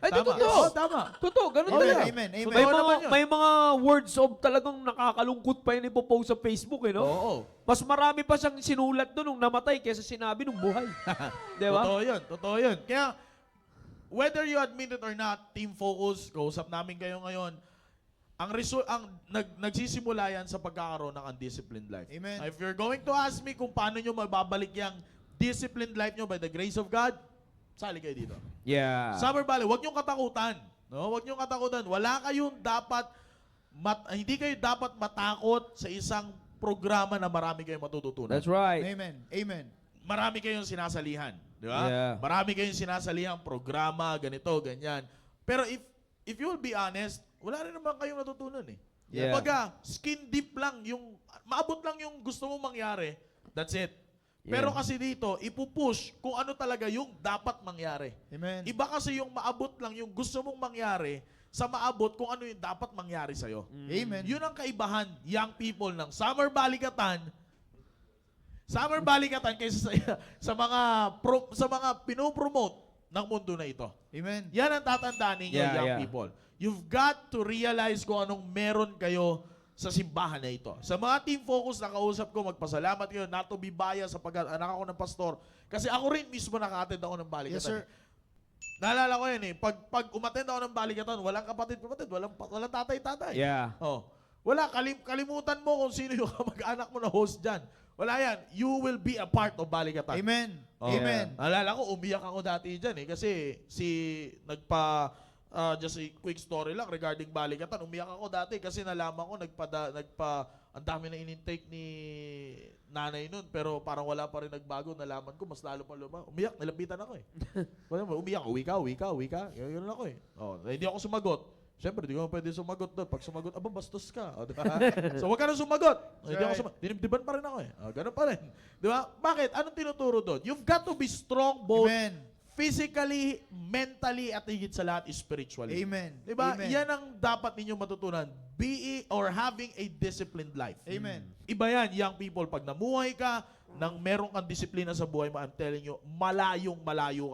Ay, Tama. totoo. Oo, tama. Totoo, ganun Amen, talaga. amen, amen. May Totoo mga, naman yun. may mga words of talagang nakakalungkot pa yun ipopost sa Facebook eh, no? Oo. Mas marami pa siyang sinulat doon nung namatay kaysa sinabi nung buhay. Di ba? Totoo yun. Totoo yun. Kaya, whether you admit it or not, Team Focus, kausap namin kayo ngayon, nagsisimula yan sa pagkakaroon ng undisciplined life. Amen. If you're going to ask me kung paano nyo mababalik yung disciplined life nyo by the grace of God, sali kayo dito. Yeah. Summer Valley, huwag nyo katakutan. No? Huwag nyo katakutan. Wala kayong dapat, hindi kayo dapat matakot sa isang programa na marami kayong matututunan. That's right. Amen. Amen. Marami kayong sinasalihan. Di ba? Yeah. Marami kayong sinasalihan, programa, ganito, ganyan. Pero if you will be honest, wala rin naman kayong natutunan eh. Yeah. Kumbaga, skin deep lang, maabot lang yung gusto mong mangyari, that's it. Pero Yeah. kasi dito, ipupush kung ano talaga yung dapat mangyari. Amen. Iba kasi yung maabot lang yung gusto mong mangyari sa maabot kung ano yung dapat mangyari sa'yo. Amen. Yun ang kaibahan, young people ng Summer Balikatan. Summer Balikatan kaysa sa mga pinopromote ng mundo na ito. Amen. Yan ang tatandaan ninyo, Yeah, young yeah. people. You've got to realize kung anong meron kayo sa simbahan na ito. Sa mga Team Focus na kausap ko, magpasalamat kayo, not to be biased sapagkat anak ako ng pastor. Kasi ako rin mismo naka-attend ako ng balikatan. Yes, sir. Naalala ko yan eh. Pag umattend ako ng balikatan, walang kapatid, walang tatay. Yeah. Oh. Wala, kalimutan mo kung sino yung kamag-anak mo na host dyan. Wala yan. You will be a part of balikatan. Amen. Oh. Amen. Naalala ko, umiyak ako dati dyan eh. Kasi just a quick story lang regarding balikatan. Umiyak ako dati kasi nalaman ko, ang dami na in-intake ni nanay nun. Pero parang wala pa rin nagbago. Nalaman ko, mas lalo pa umiyak, nilapitan ako eh. Umiyak, uwi ka. Ganun ako eh. Oh, hindi ako sumagot. Siyempre, di ko pwede sumagot doon. Pag sumagot, bastos ka. O, diba? So, wag ka na sumagot. Hindi ako sumagot. Dinibdiban pa rin ako eh. O, ganun pa rin. Di ba? Bakit? Anong tinuturo doon? You've got to be strong both Amen. physically, mentally, at higit sa lahat, spiritually. Amen. Di ba? Amen. Yan ang dapat ninyong matutunan. Having a disciplined life. Amen. Iba yan, young people. Pag namuhay ka, nang meron kang disiplina sa buhay mo, I'm telling you, malayo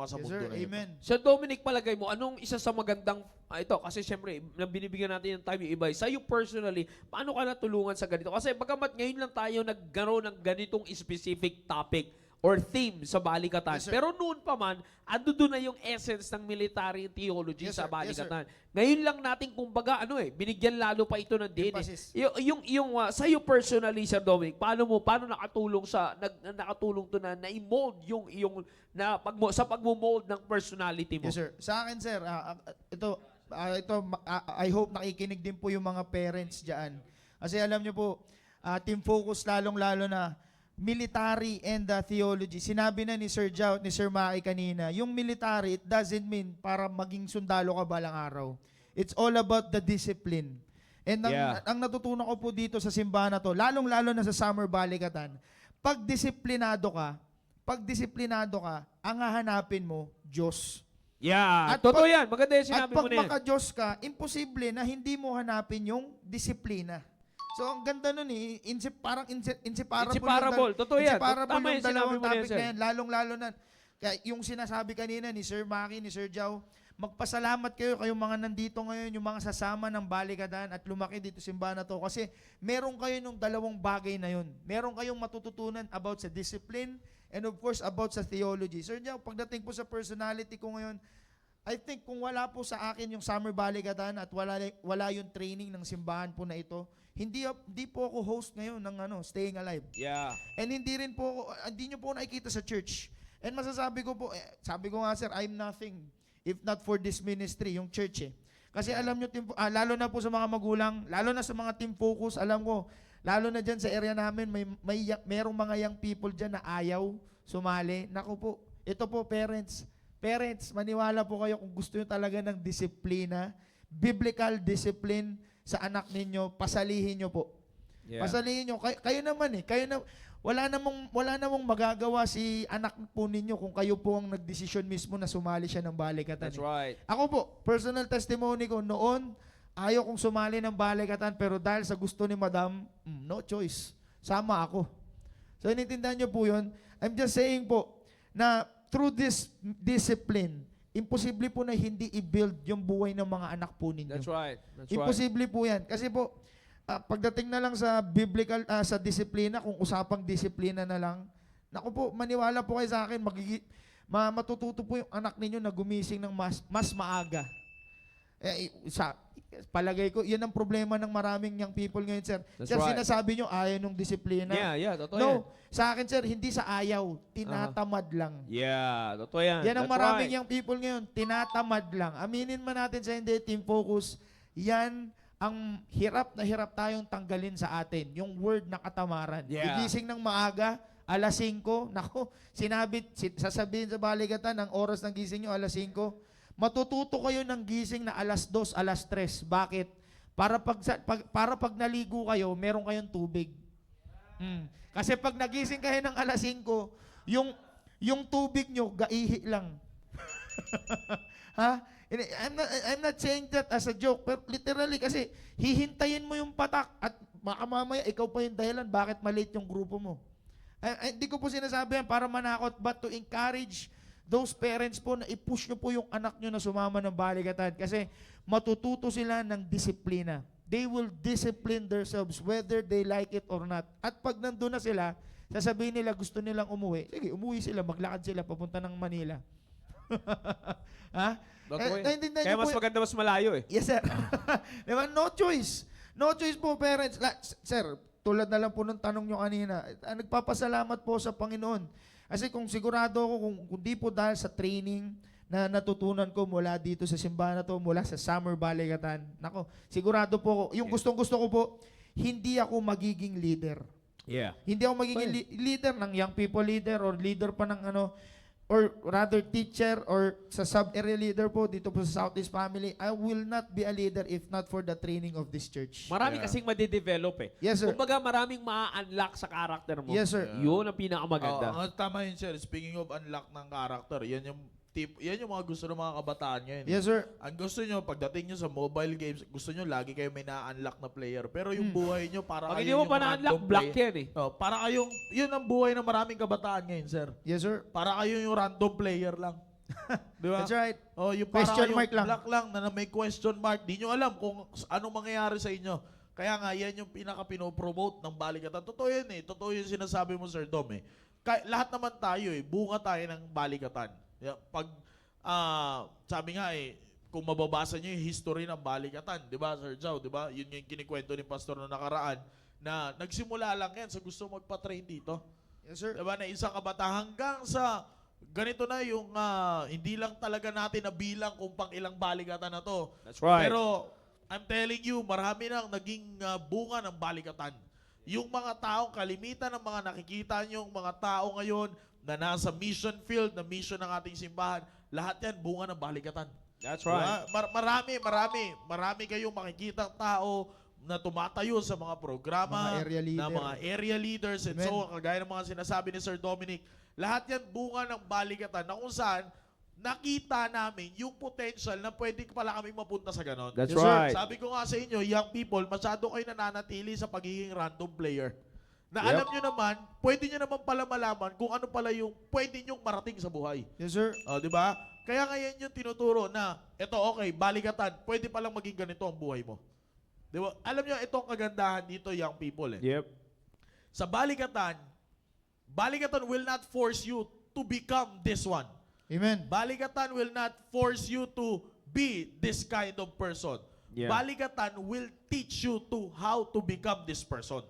ka sa Yes, mundo sir. na ito. Amen. Sir Dominic, palagay mo, anong isa sa magandang, ito, kasi syempre, binibigyan natin ng time yung iba. Sa'yo personally, paano ka natulungan sa ganito? Kasi bagamat ngayon lang tayo nagkaroon ng ganitong specific topic or theme sa balikatan. Yes, sir. Pero noon pa man, ando doon na yung essence ng military theology Yes, sa sir. Yes, sir. balikatan. Ngayon lang natin, kumbaga, binigyan lalo pa ito ng DNA. Emphasis. Sa'yo personally, Sir Dominic, paano nakatulong nakatulong to na i-mold sa pagmo-mold ng personality mo? Yes, sir. Sa akin, sir, I hope nakikinig din po yung mga parents dyan. Kasi alam nyo po, Team Focus lalong-lalo na military and theology. Sinabi na ni Sir Jout, ni Sir Maki kanina, yung military, it doesn't mean para maging sundalo ka balang araw. It's all about the discipline. And ang natutunan ko po dito sa simbahan na to, lalong-lalo na sa Summer Balikatan, pag disiplinado ka, pag disiplinado ka, ang hahanapin mo, Diyos. Yeah. At Totoo pag- yan. Maganda yung At sinabi pag mo na yan. maka-Diyos ka, imposible na hindi mo hanapin yung disiplina. So, ang ganda nun eh. Parang inseparable. Inseparable. Totoo yan. Inseparable Tama yung yung sinabi dalawang mo na yan, topic sir. na yan. Lalong-lalo na. Kaya yung sinasabi kanina ni Sir Maki, ni Sir Jao, magpasalamat kayong mga nandito ngayon, yung mga sasama ng Balikatan at lumaki dito sa simbahan na to. Kasi meron kayo nung dalawang bagay na yun. Meron kayong matututunan about sa discipline and of course about sa theology. Sir Jao, pagdating po sa personality ko ngayon, I think kung wala po sa akin yung Summer Balikatan at wala yung training ng simbahan po na ito, hindi po ako host ngayon ng Staying Alive. Yeah. And hindi nyo po nakikita sa church. And masasabi ko po, sabi ko nga sir, I'm nothing if not for this ministry, yung church eh. Kasi alam nyo, lalo na po sa mga magulang, lalo na sa mga team focus, alam ko, lalo na dyan sa area namin, merong mga young people dyan na ayaw sumali. Naku po, ito po parents, maniwala po kayo kung gusto nyo talaga ng disiplina, biblical discipline sa anak ninyo, pasalihin nyo po. Yeah. Pasalihin nyo. Kayo naman eh. Wala namang magagawa si anak po ninyo kung kayo po ang nagdesisyon mismo na sumali siya ng Balikatan. That's right. Ako po, personal testimony ko, noon, ayaw kong sumali ng Balikatan, pero dahil sa gusto ni Madam, no choice. Sama ako. So, inintindihan nyo po yun. I'm just saying po, na through this discipline, imposible po na hindi i-build yung buhay ng mga anak po ninyo. That's right. That's right. Imposible po yan. Kasi po, pagdating na lang sa biblical, sa disiplina, kung usapang disiplina na lang, naku po, maniwala po kayo sa akin, matututo po yung anak ninyo na gumising ng mas maaga. Palagay ko, yan ang problema ng maraming young people ngayon, sir. That's Sir, right. sinasabi nyo, ayaw nung disiplina. Yeah, totoo yan. No, sa akin, sir, hindi sa ayaw, tinatamad lang. Yeah, totoo yan. Yan ang That's maraming right. young people ngayon, tinatamad lang. Aminin man natin sa hindi, team focus, yan ang hirap na hirap tayong tanggalin sa atin. Yung word na katamaran. Yeah. Gigising ng maaga, alas 5, nako, sasabihin sa Balikatan, ang oras ng gising nyo, alas 5, matututo kayo ng gising na alas 2, alas 3. Bakit? Para pag naligo kayo, meron kayong tubig. Kasi pag nagising kayo ng alas 5, yung tubig nyo, gaihi lang. Ha? I'm not saying that as a joke, pero literally kasi hihintayin mo yung patak at baka mamaya ikaw pa yung dahilan bakit maliit yung grupo mo. Hindi ko po sinasabi yan para manakot, but to encourage those parents po na i-push nyo po yung anak nyo na sumama ng Balikatan kasi matututo sila ng disiplina. They will discipline themselves whether they like it or not. At pag nandun na sila, sasabihin nila gusto nilang umuwi. Sige, umuwi sila, maglakad sila papunta ng Manila. Ha? Totoo yan. Naintindihan Kaya niyo po mas maganda, mas malayo eh. Yes, sir. Diba? No choice. No choice po, parents. Sir, tulad na lang po ng tanong nyo kanina, nagpapasalamat po sa Panginoon. Kasi kung sigurado ako, kung di po dahil sa training na natutunan ko mula dito sa simbahan na to, mula sa Summer Balikatan, nako, sigurado po ako, yung gustong-gusto ko po, hindi ako magiging leader. Yeah. Hindi ako magiging leader ng young people leader or leader pa ng or rather teacher or sa sub-area leader po dito po sa Southeast Family. I will not be a leader if not for the training of this church. Marami kasing madidevelop eh. Yes, sir. Kumbaga maraming ma-unlock sa character mo. Yes, sir. Yun ang pinakamaganda. Tama yun, sir. Speaking of unlock ng character, yan yung mga gusto ng mga kabataan ngayon. Yes, sir. Ang gusto nyo, pagdating nyo sa mobile games, gusto nyo lagi kayo may na-unlock na player. Pero yung buhay nyo, para Pag kayo hindi mo yung pa na-unlock, random block player. yan eh. Para kayong, yun ang buhay ng maraming kabataan ngayon, sir. Yes, sir. Para kayo yung random player lang. Di ba? That's right. Yung para Question kayong mark lang. block lang na may question mark. Di nyo alam kung anong mangyayari sa inyo. Kaya nga, yan yung pinaka-pinopromote ng Balikatan. Totoo yan eh. Totoo yung sinasabi mo, Sir Dom eh. Lahat naman tayo eh. Bunga tayo ng Balikatan. Pag sabi nga kung mababasa niyo yung history ng Balikatan, 'di ba, Sir Joe, 'di ba? Yun yung kinikwento ni pastor na nakaraan na nagsimula lang yan sa gusto magpa-train dito. Yes, sir. 'Di ba? Na isang kabataan hanggang sa ganito na yung hindi lang talaga natin nabilang kung pang ilang Balikatan na to. That's right. Pero I'm telling you, marami nang naging bunga ng Balikatan. Yung mga tao, kalimitan ng mga nakikita nyo, mga tao ngayon na nasa mission field, na mission ng ating simbahan, lahat yan bunga ng Balikatan. That's right. Marami kayong makikitang tao, na tumatayo sa mga programa, Mga area na leader. mga area leaders and Amen. so on, kagaya ng mga sinasabi ni Sir Dominic, lahat yan bunga ng balikatan na kung saan nakita namin yung potential na pwede pala kami mapunta sa ganon. That's Yes, sir. right. Sabi ko nga sa inyo, young people, masyado kayo nananatili sa pagiging random player. Na Yep. alam nyo naman, pwede nyo naman pala malaman kung ano pala yung pwede nyong marating sa buhay. Yes, sir. O, di ba? Kaya ngayon yung tinuturo na, eto okay, balikatan, pwede palang maging ganito ang buhay mo. Di ba? Alam nyo, itong kagandahan dito, young people eh. Yep. Sa balikatan will not force you to become this one. Amen. Balikatan will not force you to be this kind of person. Yeah. Balikatan will teach you to how to become this person.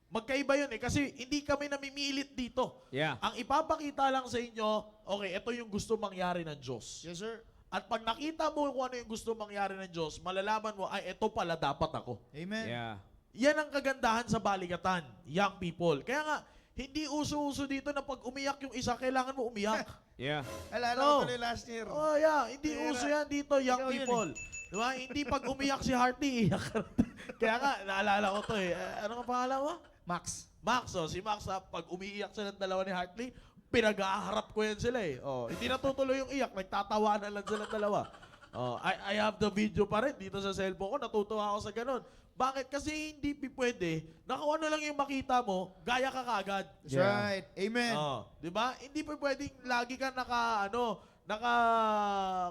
Magkaiba yun eh, kasi hindi kami namimilit dito. Yeah. Ang ipapakita lang sa inyo, okay, ito yung gusto mangyari ng Diyos. Yes, sir. At pag nakita mo kung ano yung gusto mangyari ng Diyos, malalaman mo, ay, ito pala dapat ako. Amen. Yeah. Yan ang kagandahan sa balikatan, young people. Kaya nga, hindi uso-uso dito na pag umiyak yung isa, kailangan mo umiyak. Yeah. Alala No. ko tuloy last year. Oh, yeah. Hindi Kaya uso nga, yan dito, young ikaw yun people. Diba? Hindi pag umiyak si Harty, iyak ka rin. Kaya nga, naalala ko to eh. Ano ang pangalan mo? Max. Max, oh. Si Max, pag umiiyak sila ng dalawa ni Hartley, pinag-aharap ko yan sila eh. Oh, hindi natutuloy yung iyak, nagtatawanan lang sila dalawa. Oh, I have the video pa rin dito sa cellphone ko, natutuwa ako sa ganun. Bakit? Kasi hindi pwede na kung ano lang yung makita mo, gaya ka kagad. That's Yeah. right. Amen. Oh, 'di ba? Hindi pwedeng lagi ka naka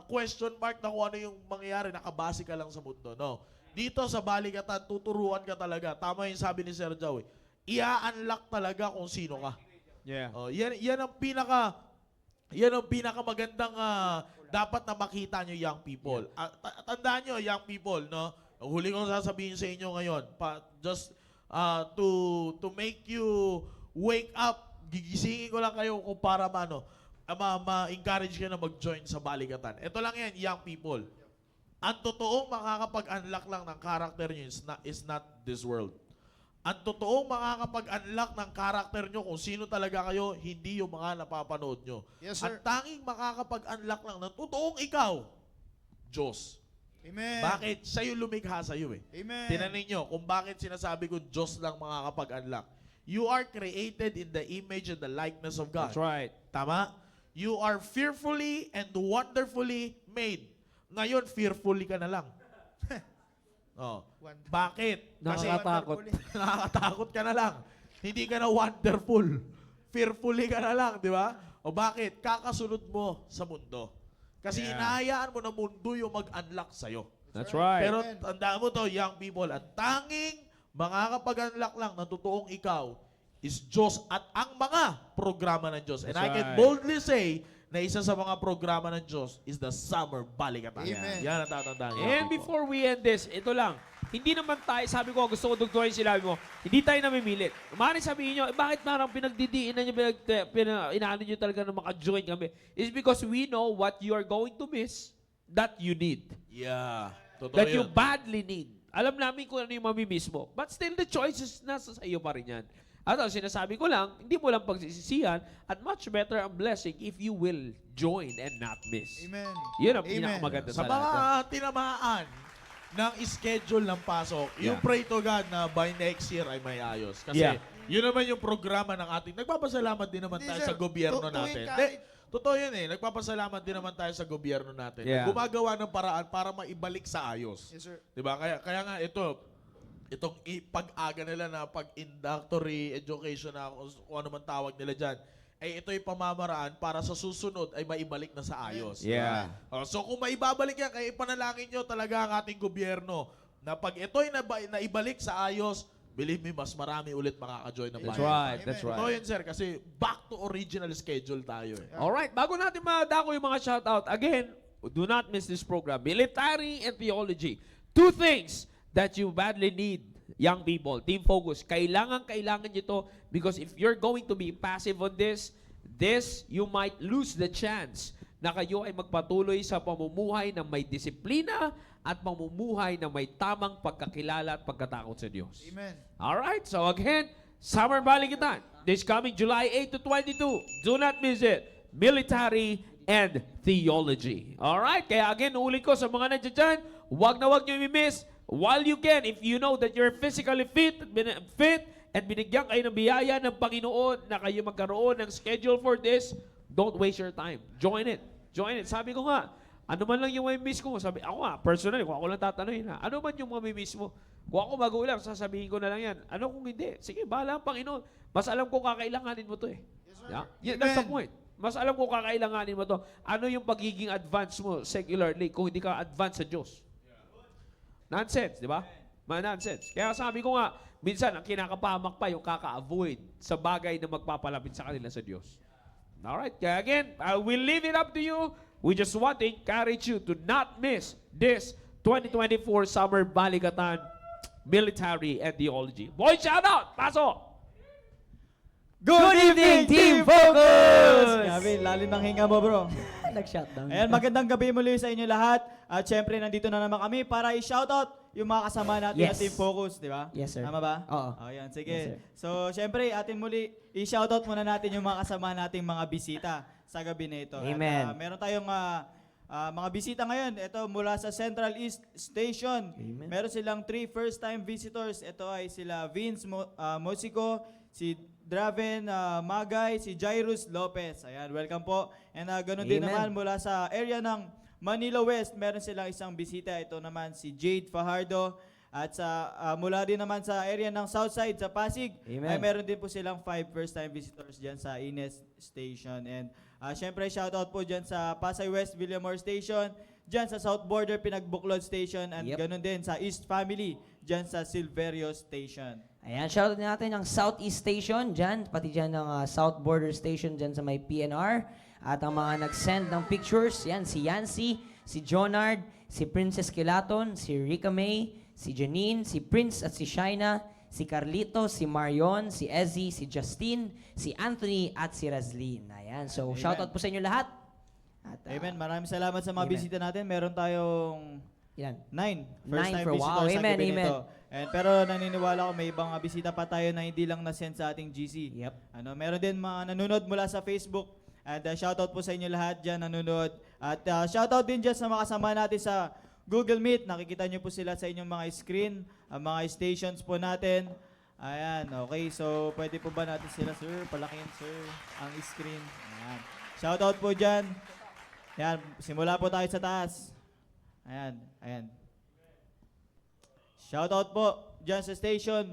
question mark na kung ano yung mangyayari, nakabase ka lang sa mundo. No. Dito sa balikatan, tuturuan ka talaga. Tama yung sabi ni Sir Joe. Ia-unlock talaga kung sino ka. Yeah. Oh, yan ang pinakamagandang dapat na makita nyo, young people. Tandaan nyo, young people, no? Ang huli kong sasabihin sa inyo ngayon, just to make you wake up, gigisingin ko lang kayo kung para ma-encourage ka na mag-join sa balikatan. Ito lang yan, young people. Ang totoong makakapag-unlock lang ng character nyo is not this world. Ang totoong makakapag-unlock ng character nyo kung sino talaga kayo, hindi yung mga napapanood nyo. Yes, sir. Ang tanging makakapag-unlock lang ng totoong ikaw, Diyos. Amen. Bakit? Sa'yo lumikha sa'yo eh. Amen. Tinanin nyo kung bakit sinasabi ko Diyos lang makakapag-unlock. You are created in the image and the likeness of God. That's right. Tama? You are fearfully and wonderfully made. Ngayon, fearfully ka na lang. Oh. Bakit? Kasi Nakakatakot. nakakatakot ka na lang. Hindi ka na wonderful. Fearfully ka na lang, di ba? O bakit? Kakasunod mo sa mundo. Kasi Yeah. hinahayaan mo na mundo yung mag-unlock sa'yo. That's right. Pero Amen. tandaan mo to, young people, ang tanging makakapag-unlock lang ng totoong ikaw is Diyos at ang mga programa ng Diyos. And That's I can right. boldly say na isa sa mga programa ng Diyos is the Summer Balikatan. Amen. Yan ang tatandaan. young And people. before we end this, ito lang. Hindi naman tayo, sabi ko, gusto ko dugtuhin sinabi mo, hindi tayo namimilit. Maaaring sabihin nyo, bakit parang pinagdidiinan nyo, inaano nyo talaga na maka-join kami? It's because we know what you are going to miss that you need. Yeah. Totoo That you yun. badly need. Alam namin kung ano yung mamimiss mo. But still, the choice is nasa sa iyo pa rin yan. At ang sinasabi ko lang, hindi mo lang pagsisisihan at much better ang blessing if you will join and not miss. Amen. Yun ang Amen. pinakamaganda Sa sa mga lahat. tinamaan ng schedule ng pasok, you Yeah. pray to God na by next year ay may ayos. Kasi Yeah. yun naman yung programa ng ating, nagpapasalamat din naman Hindi, tayo sir. sa gobyerno Tuwing natin. kahit- Totoo yun eh. Nagpapasalamat din naman tayo sa gobyerno natin. Yeah. Gumagawa ng paraan para maibalik sa ayos. Yes, sir. Diba? Kaya nga itong pag-aga nila na pag-inductory education na kung ano man tawag nila dyan, ay ito yung pamamaraan para sa susunod ay maibalik na sa ayos. Yeah. Oh, so kung maibabalik yan, kaya ipanalangin nyo talaga ang ating gobyerno na pag ito'y naibalik sa ayos, believe me, mas marami ulit makaka-join ng That's bayan. right. That's Amen. Totoo right. yun, sir, kasi back to original schedule tayo eh. Alright, bago natin madako yung mga shoutout, again, do not miss this program. Military and theology. Two things that you badly need, young people. Team Focus. Kailangan nyo to because if you're going to be passive on this, you might lose the chance na kayo ay magpatuloy sa pamumuhay na may disiplina at pamumuhay na may tamang pagkakilala at pagkatakot sa Diyos. Amen. Alright, so again, Summer Balikitan, this coming July 8 to 22. Do not miss it. Military and Theology. Alright, kaya again, ulit ko sa mga nandiyan dyan, huwag na huwag nyo i-miss. while you can, if you know that you're physically fit at binigyan kayo ng biyaya ng Panginoon na kayo magkaroon ng schedule for this, don't waste your time. Join it. Join it. Sabi ko nga, ano man lang yung may miss ko, sabi, ako nga, personally, kung ako lang tatanungin, ano man yung mamimiss mo, kung ako magulang, sasabihin ko na lang yan. Ano kung hindi? Sige, bahala ang Panginoon. Mas alam ko kakailanganin mo to eh. Yeah, that's the point. Mas alam ko kakailanganin mo to. Ano yung pagiging advance mo secularly kung hindi ka advance sa Diyos? Nonsense, di ba? Nonsense. Kaya sabi ko nga, minsan ang kinakapahamak pa yung kaka-avoid sa bagay na magpapalapit sa kanila sa Diyos. Alright, kaya again, I will leave it up to you. We just want to encourage you to not miss this 2024 Summer Balikatan Military and Theology. Boy, shout out! Paso! Good evening, Team Focus! Grabe, lalim ng hinga mo, bro. Nag-shutdown. Ayan, magandang gabi muli sa inyo lahat. At syempre, nandito na naman kami para i-shoutout yung mga kasama natin Yes. na Team Focus, di ba? Yes, sir. Tama ba? Oo. Ayan, Yes, sige. sir. So, syempre, atin muli, i-shoutout muna natin yung mga kasama nating mga bisita sa gabi na ito. Amen. At meron tayong mga bisita ngayon. Ito mula sa Central East Station. Amen. Meron silang 3 first-time visitors. Ito ay sila Vince Mosico, si Draven Magay, si Jairus Lopez. Ayan, welcome po. And ganun din Amen. naman mula sa area ng Manila West, meron silang isang bisita. Ito naman si Jade Fajardo. At sa mula din naman sa area ng Southside, sa Pasig, Amen. ay meron din po silang 5 first-time visitors dyan sa Ines Station. And syempre, shoutout po dyan sa Pasay West, Villamor Station, dyan sa South Border, Pinagbuklod Station, and Yep. ganun din sa East Family, dyan sa Silverio Station. Ayan, shoutout natin ang Southeast Station dyan, pati dyan ng South Border Station dyan sa may PNR. At ang mga nag-send ng pictures, yan, si Yancy, si Jonard, si Princess Kilaton, si Rika May, si Janine, si Prince at si Shaina, si Carlito, si Marion, si Ezzy, si Justine, si Anthony at si Razlin. Ayan, so Amen. shoutout po sa inyo lahat. At, Amen. Maraming salamat sa mga Amen. bisita natin. Meron tayong Yan. 9 Nine first-time for- visitors wow. sa Amen, gabi amen. nito. Pero naniniwala ko may ibang bisita pa tayo na hindi lang na-send sa ating GC. Yep. Meron din mga nanonood mula sa Facebook. At shoutout po sa inyo lahat dyan nanonood. At shoutout din dyan sa mga kasama natin sa Google Meet. Nakikita nyo po sila sa inyong mga screen, ang mga stations po natin. Ayan, okay. So, pwede po ba natin sila, sir? Palakin, sir, ang screen. Ayan. Shoutout po dyan. Ayan, simula po tayo sa taas. Ayan, ayan. Shoutout po dyan sa station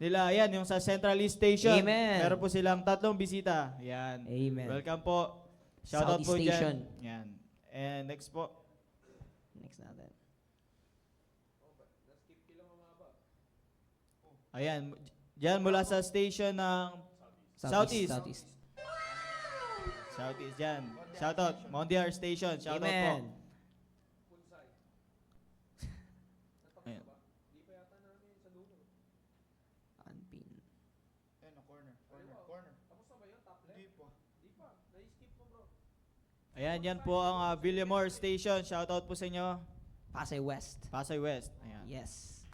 nila. Ayan, yung sa Central East Station. Amen. Meron po silang 3 bisita. Ayan. Amen. Welcome po. Shoutout Southeast po Station. dyan. Ayan. And next po. Next natin. Ayan. Dyan mula sa station ng Southeast. Southeast. Southeast dyan. Shoutout. Mondiar Station. Shoutout po. Amen. Ayan. Unpin. Ayan, yan po ang Villamor Station. Shoutout po sa inyo. Pasay West. Pasay West. Ayan. Yes.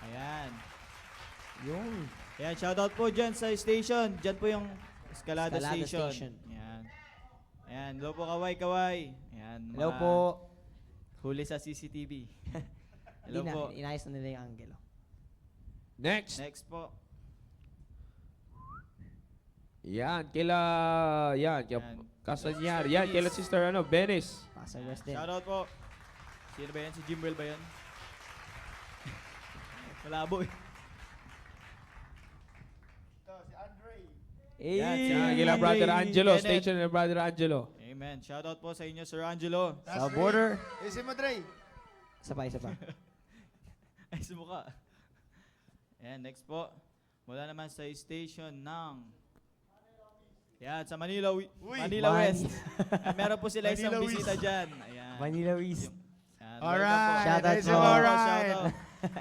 Ayan. Yung Ayan, shoutout po dyan sa station. Dyan po yung Escalada, Escalada Station. Station. Ayan. Ayan, hello po kaway. Ayan, hello mga po. Huli sa CCTV. Hello Hindi po. na, inayos na nila yung angle. Next. Next po. Yan, kila Yan. Kasanyar. Yan, kila Sister Venice. Pasay West din. Shoutout po. Sino ba yan? Si Jimwell ba yan? Malabo eh. Yan, si Yan, Andre kila Brother Angelo. Kenneth. Station ni Brother Angelo. Amen. Shoutout po sa inyo, Sir Angelo. Sa border. Si Madre. Isa pa, isa pa. Ay, sumuka. Ayan, next po. Mula naman sa station ng... Yan, sa Manila, Manila West. Ayan, meron po sila isang Manila bisita dyan. Ayan. Vanilla West. Ayan, Alright. Shoutout Nice, po. alright. Shoutout.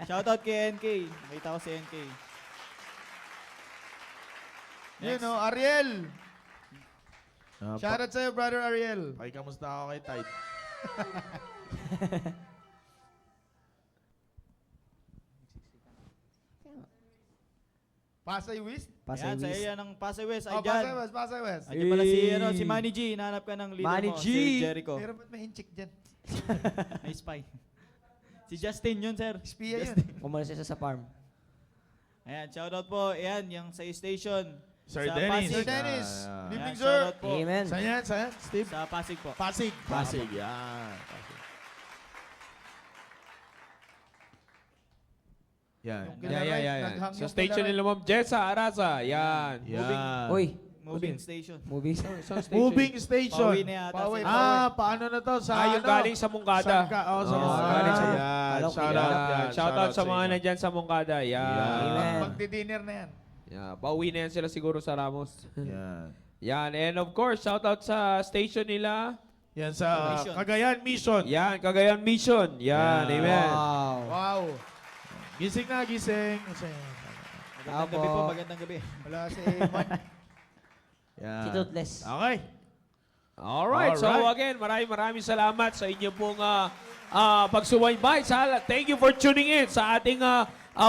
Shoutout kay NK. Nakita ko si NK. Yun o, Ariel. Ah, Shoutout sa'yo, brother Ariel. Kamusta ako kay Tide? Pasay West? Pasay Ayan, sa West. area ng Pasay West. Ay, Oh, dyan. Pasay West, Pasay West. Andiyan pala si Manny G. Hinahanap ka ng leader Manny mo, G. si Jericho. Pero ba't may inchik dyan? May spy. Si Justin yun, sir. Espiya yun. Umalis siya sa farm. Ayan, shoutout po. Ayan, yung sa station. Sir sa Dennis. Sir Pasig. Dennis. Yeah. Good Ayan, evening, sir. shoutout po. Amen. Saan yan? Steve? Sa Pasig po. Pasig. Pasig, yan. Pasig. Yan. Yung naghang Sa yung station kailangan. nila Ma'am Jessa Arasa. Yan. Yan. Uy, Moving station. movies. Saan station? Moving station. Pauwi na yata. Pauwi. sir. Paano na to? Sa Yung ano? galing sa Mungkada. Sa Oo, Mungkada. galing sa- Yan. Kala ko Shout kilala. out yan. Shout out sa mga inyo. nandyan sa Mungkada. Yan. Amen. Magdi-dinner na yan. Yeah, pauwi na yan sila siguro sa Ramos. Yan. Yan. And of course, shout out sa station nila. Yan sa Mission. Cagayan Mission. Yan, Cagayan Mission. Yan, Yeah. amen. Wow. Wow. Gising na, gising. Magandang gabi po, magandang gabi. Wala si Eman. Yan. Si Toothless. Okay. Alright, so Alright. again, maraming salamat sa inyo pong pagsubaybay. Thank you for tuning in sa ating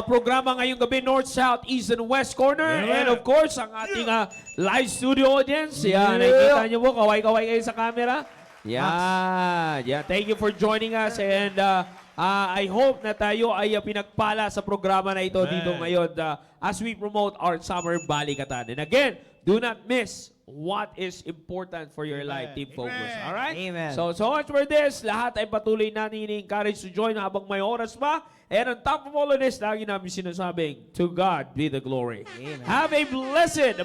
programa ngayong gabi, North, South, East, and West Corner. Yeah. And of course, ang ating live studio audience. Yan, nakikita nyo po, kaway-kaway kayo sa camera. Yan, yan. Thank you for joining us and I hope na tayo ay pinagpala sa programa na ito dito Amen. ngayon as we promote our Summer Balikatan. And again, do not miss what is important for your life, Team Focus. Amen. Alright? Amen. So much for this. Lahat ay patuloy natin i-encourage to join habang may oras pa. And on top of all of this, lagi namin sinasabing, to God be the glory. Amen. Have a blessed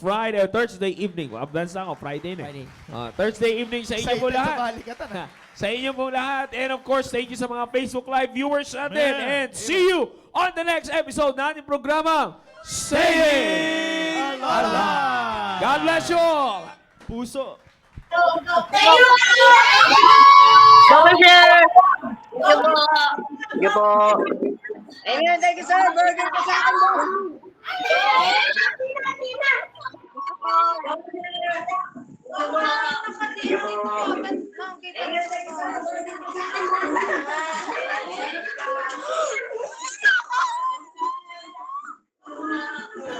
Friday or Thursday evening. Advance na ako, Friday na. Friday. Thursday evening sa inyo po Excited sa lahat. balikatan. ah. Sa inyo po lahat. And of course, thank you sa mga Facebook Live viewers natin. Amen. And see you on the next episode na ating programa, Saying Allah. God bless you all. Puso. Sige po. Amen. Thank you, sir. Burger ka sa akin, boss.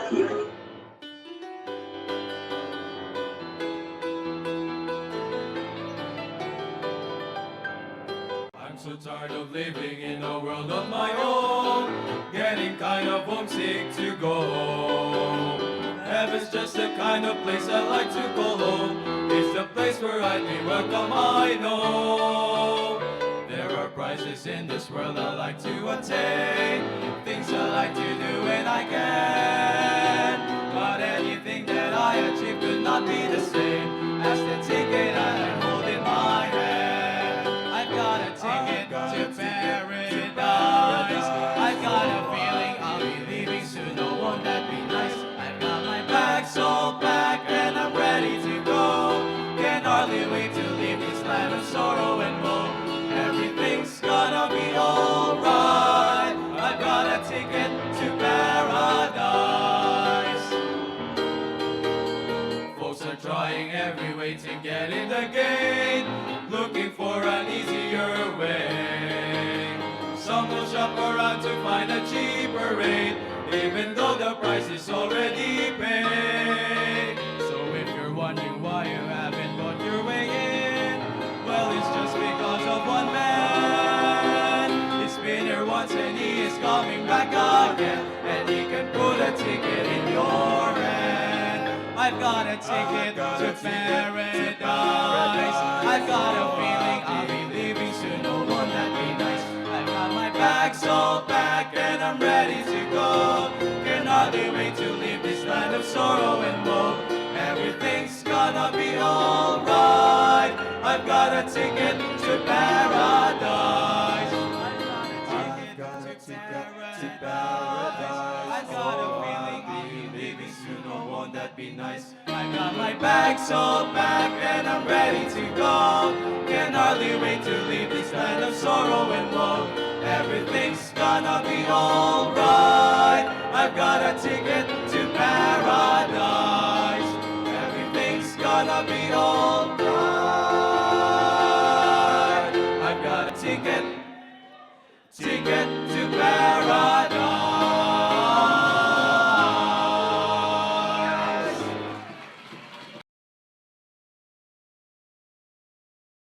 Sige po. I'm so tired of living in a world of my own, getting kind of homesick to go home. Heaven's just the kind of place I like to call home. It's the place where I'd be welcome, I know. There are prizes in this world I like to attain, things I like to do when I can. But anything that I achieve could not be the same as the ticket that I hold in my hand. I've got a ticket to paradise. I've got a feeling I'll be leaving soon. No, won't that be nice? I've got my bags all packed and I'm ready to go. Can hardly wait to leave this land of sorrow and woe. Everything's gonna be alright. I've got a ticket to paradise. Folks are trying every way to get in the gate, looking for an easier way. Some will shop around to find a cheaper rate, even though the price is already paid. So if you're wondering why you haven't got your way in, well, it's just because of one man. He's been here once and he is coming back again, and he can put a ticket in your hand. I've got a ticket to paradise. I've got a feeling I'll be leaving soon. Oh, won't that be nice? I've got my bags all packed and I'm ready to go. Can hardly wait to leave this land of sorrow and woe. Everything's gonna be alright. I've got a ticket to paradise. I've got a ticket to paradise. I've got a feeling I'll be leaving soon. Oh, won't that be nice? I've got my bags all packed and I'm ready to go. Can hardly wait to leave this land of sorrow and woe. Everything's gonna be alright. I've got a ticket to paradise. Everything's gonna be alright.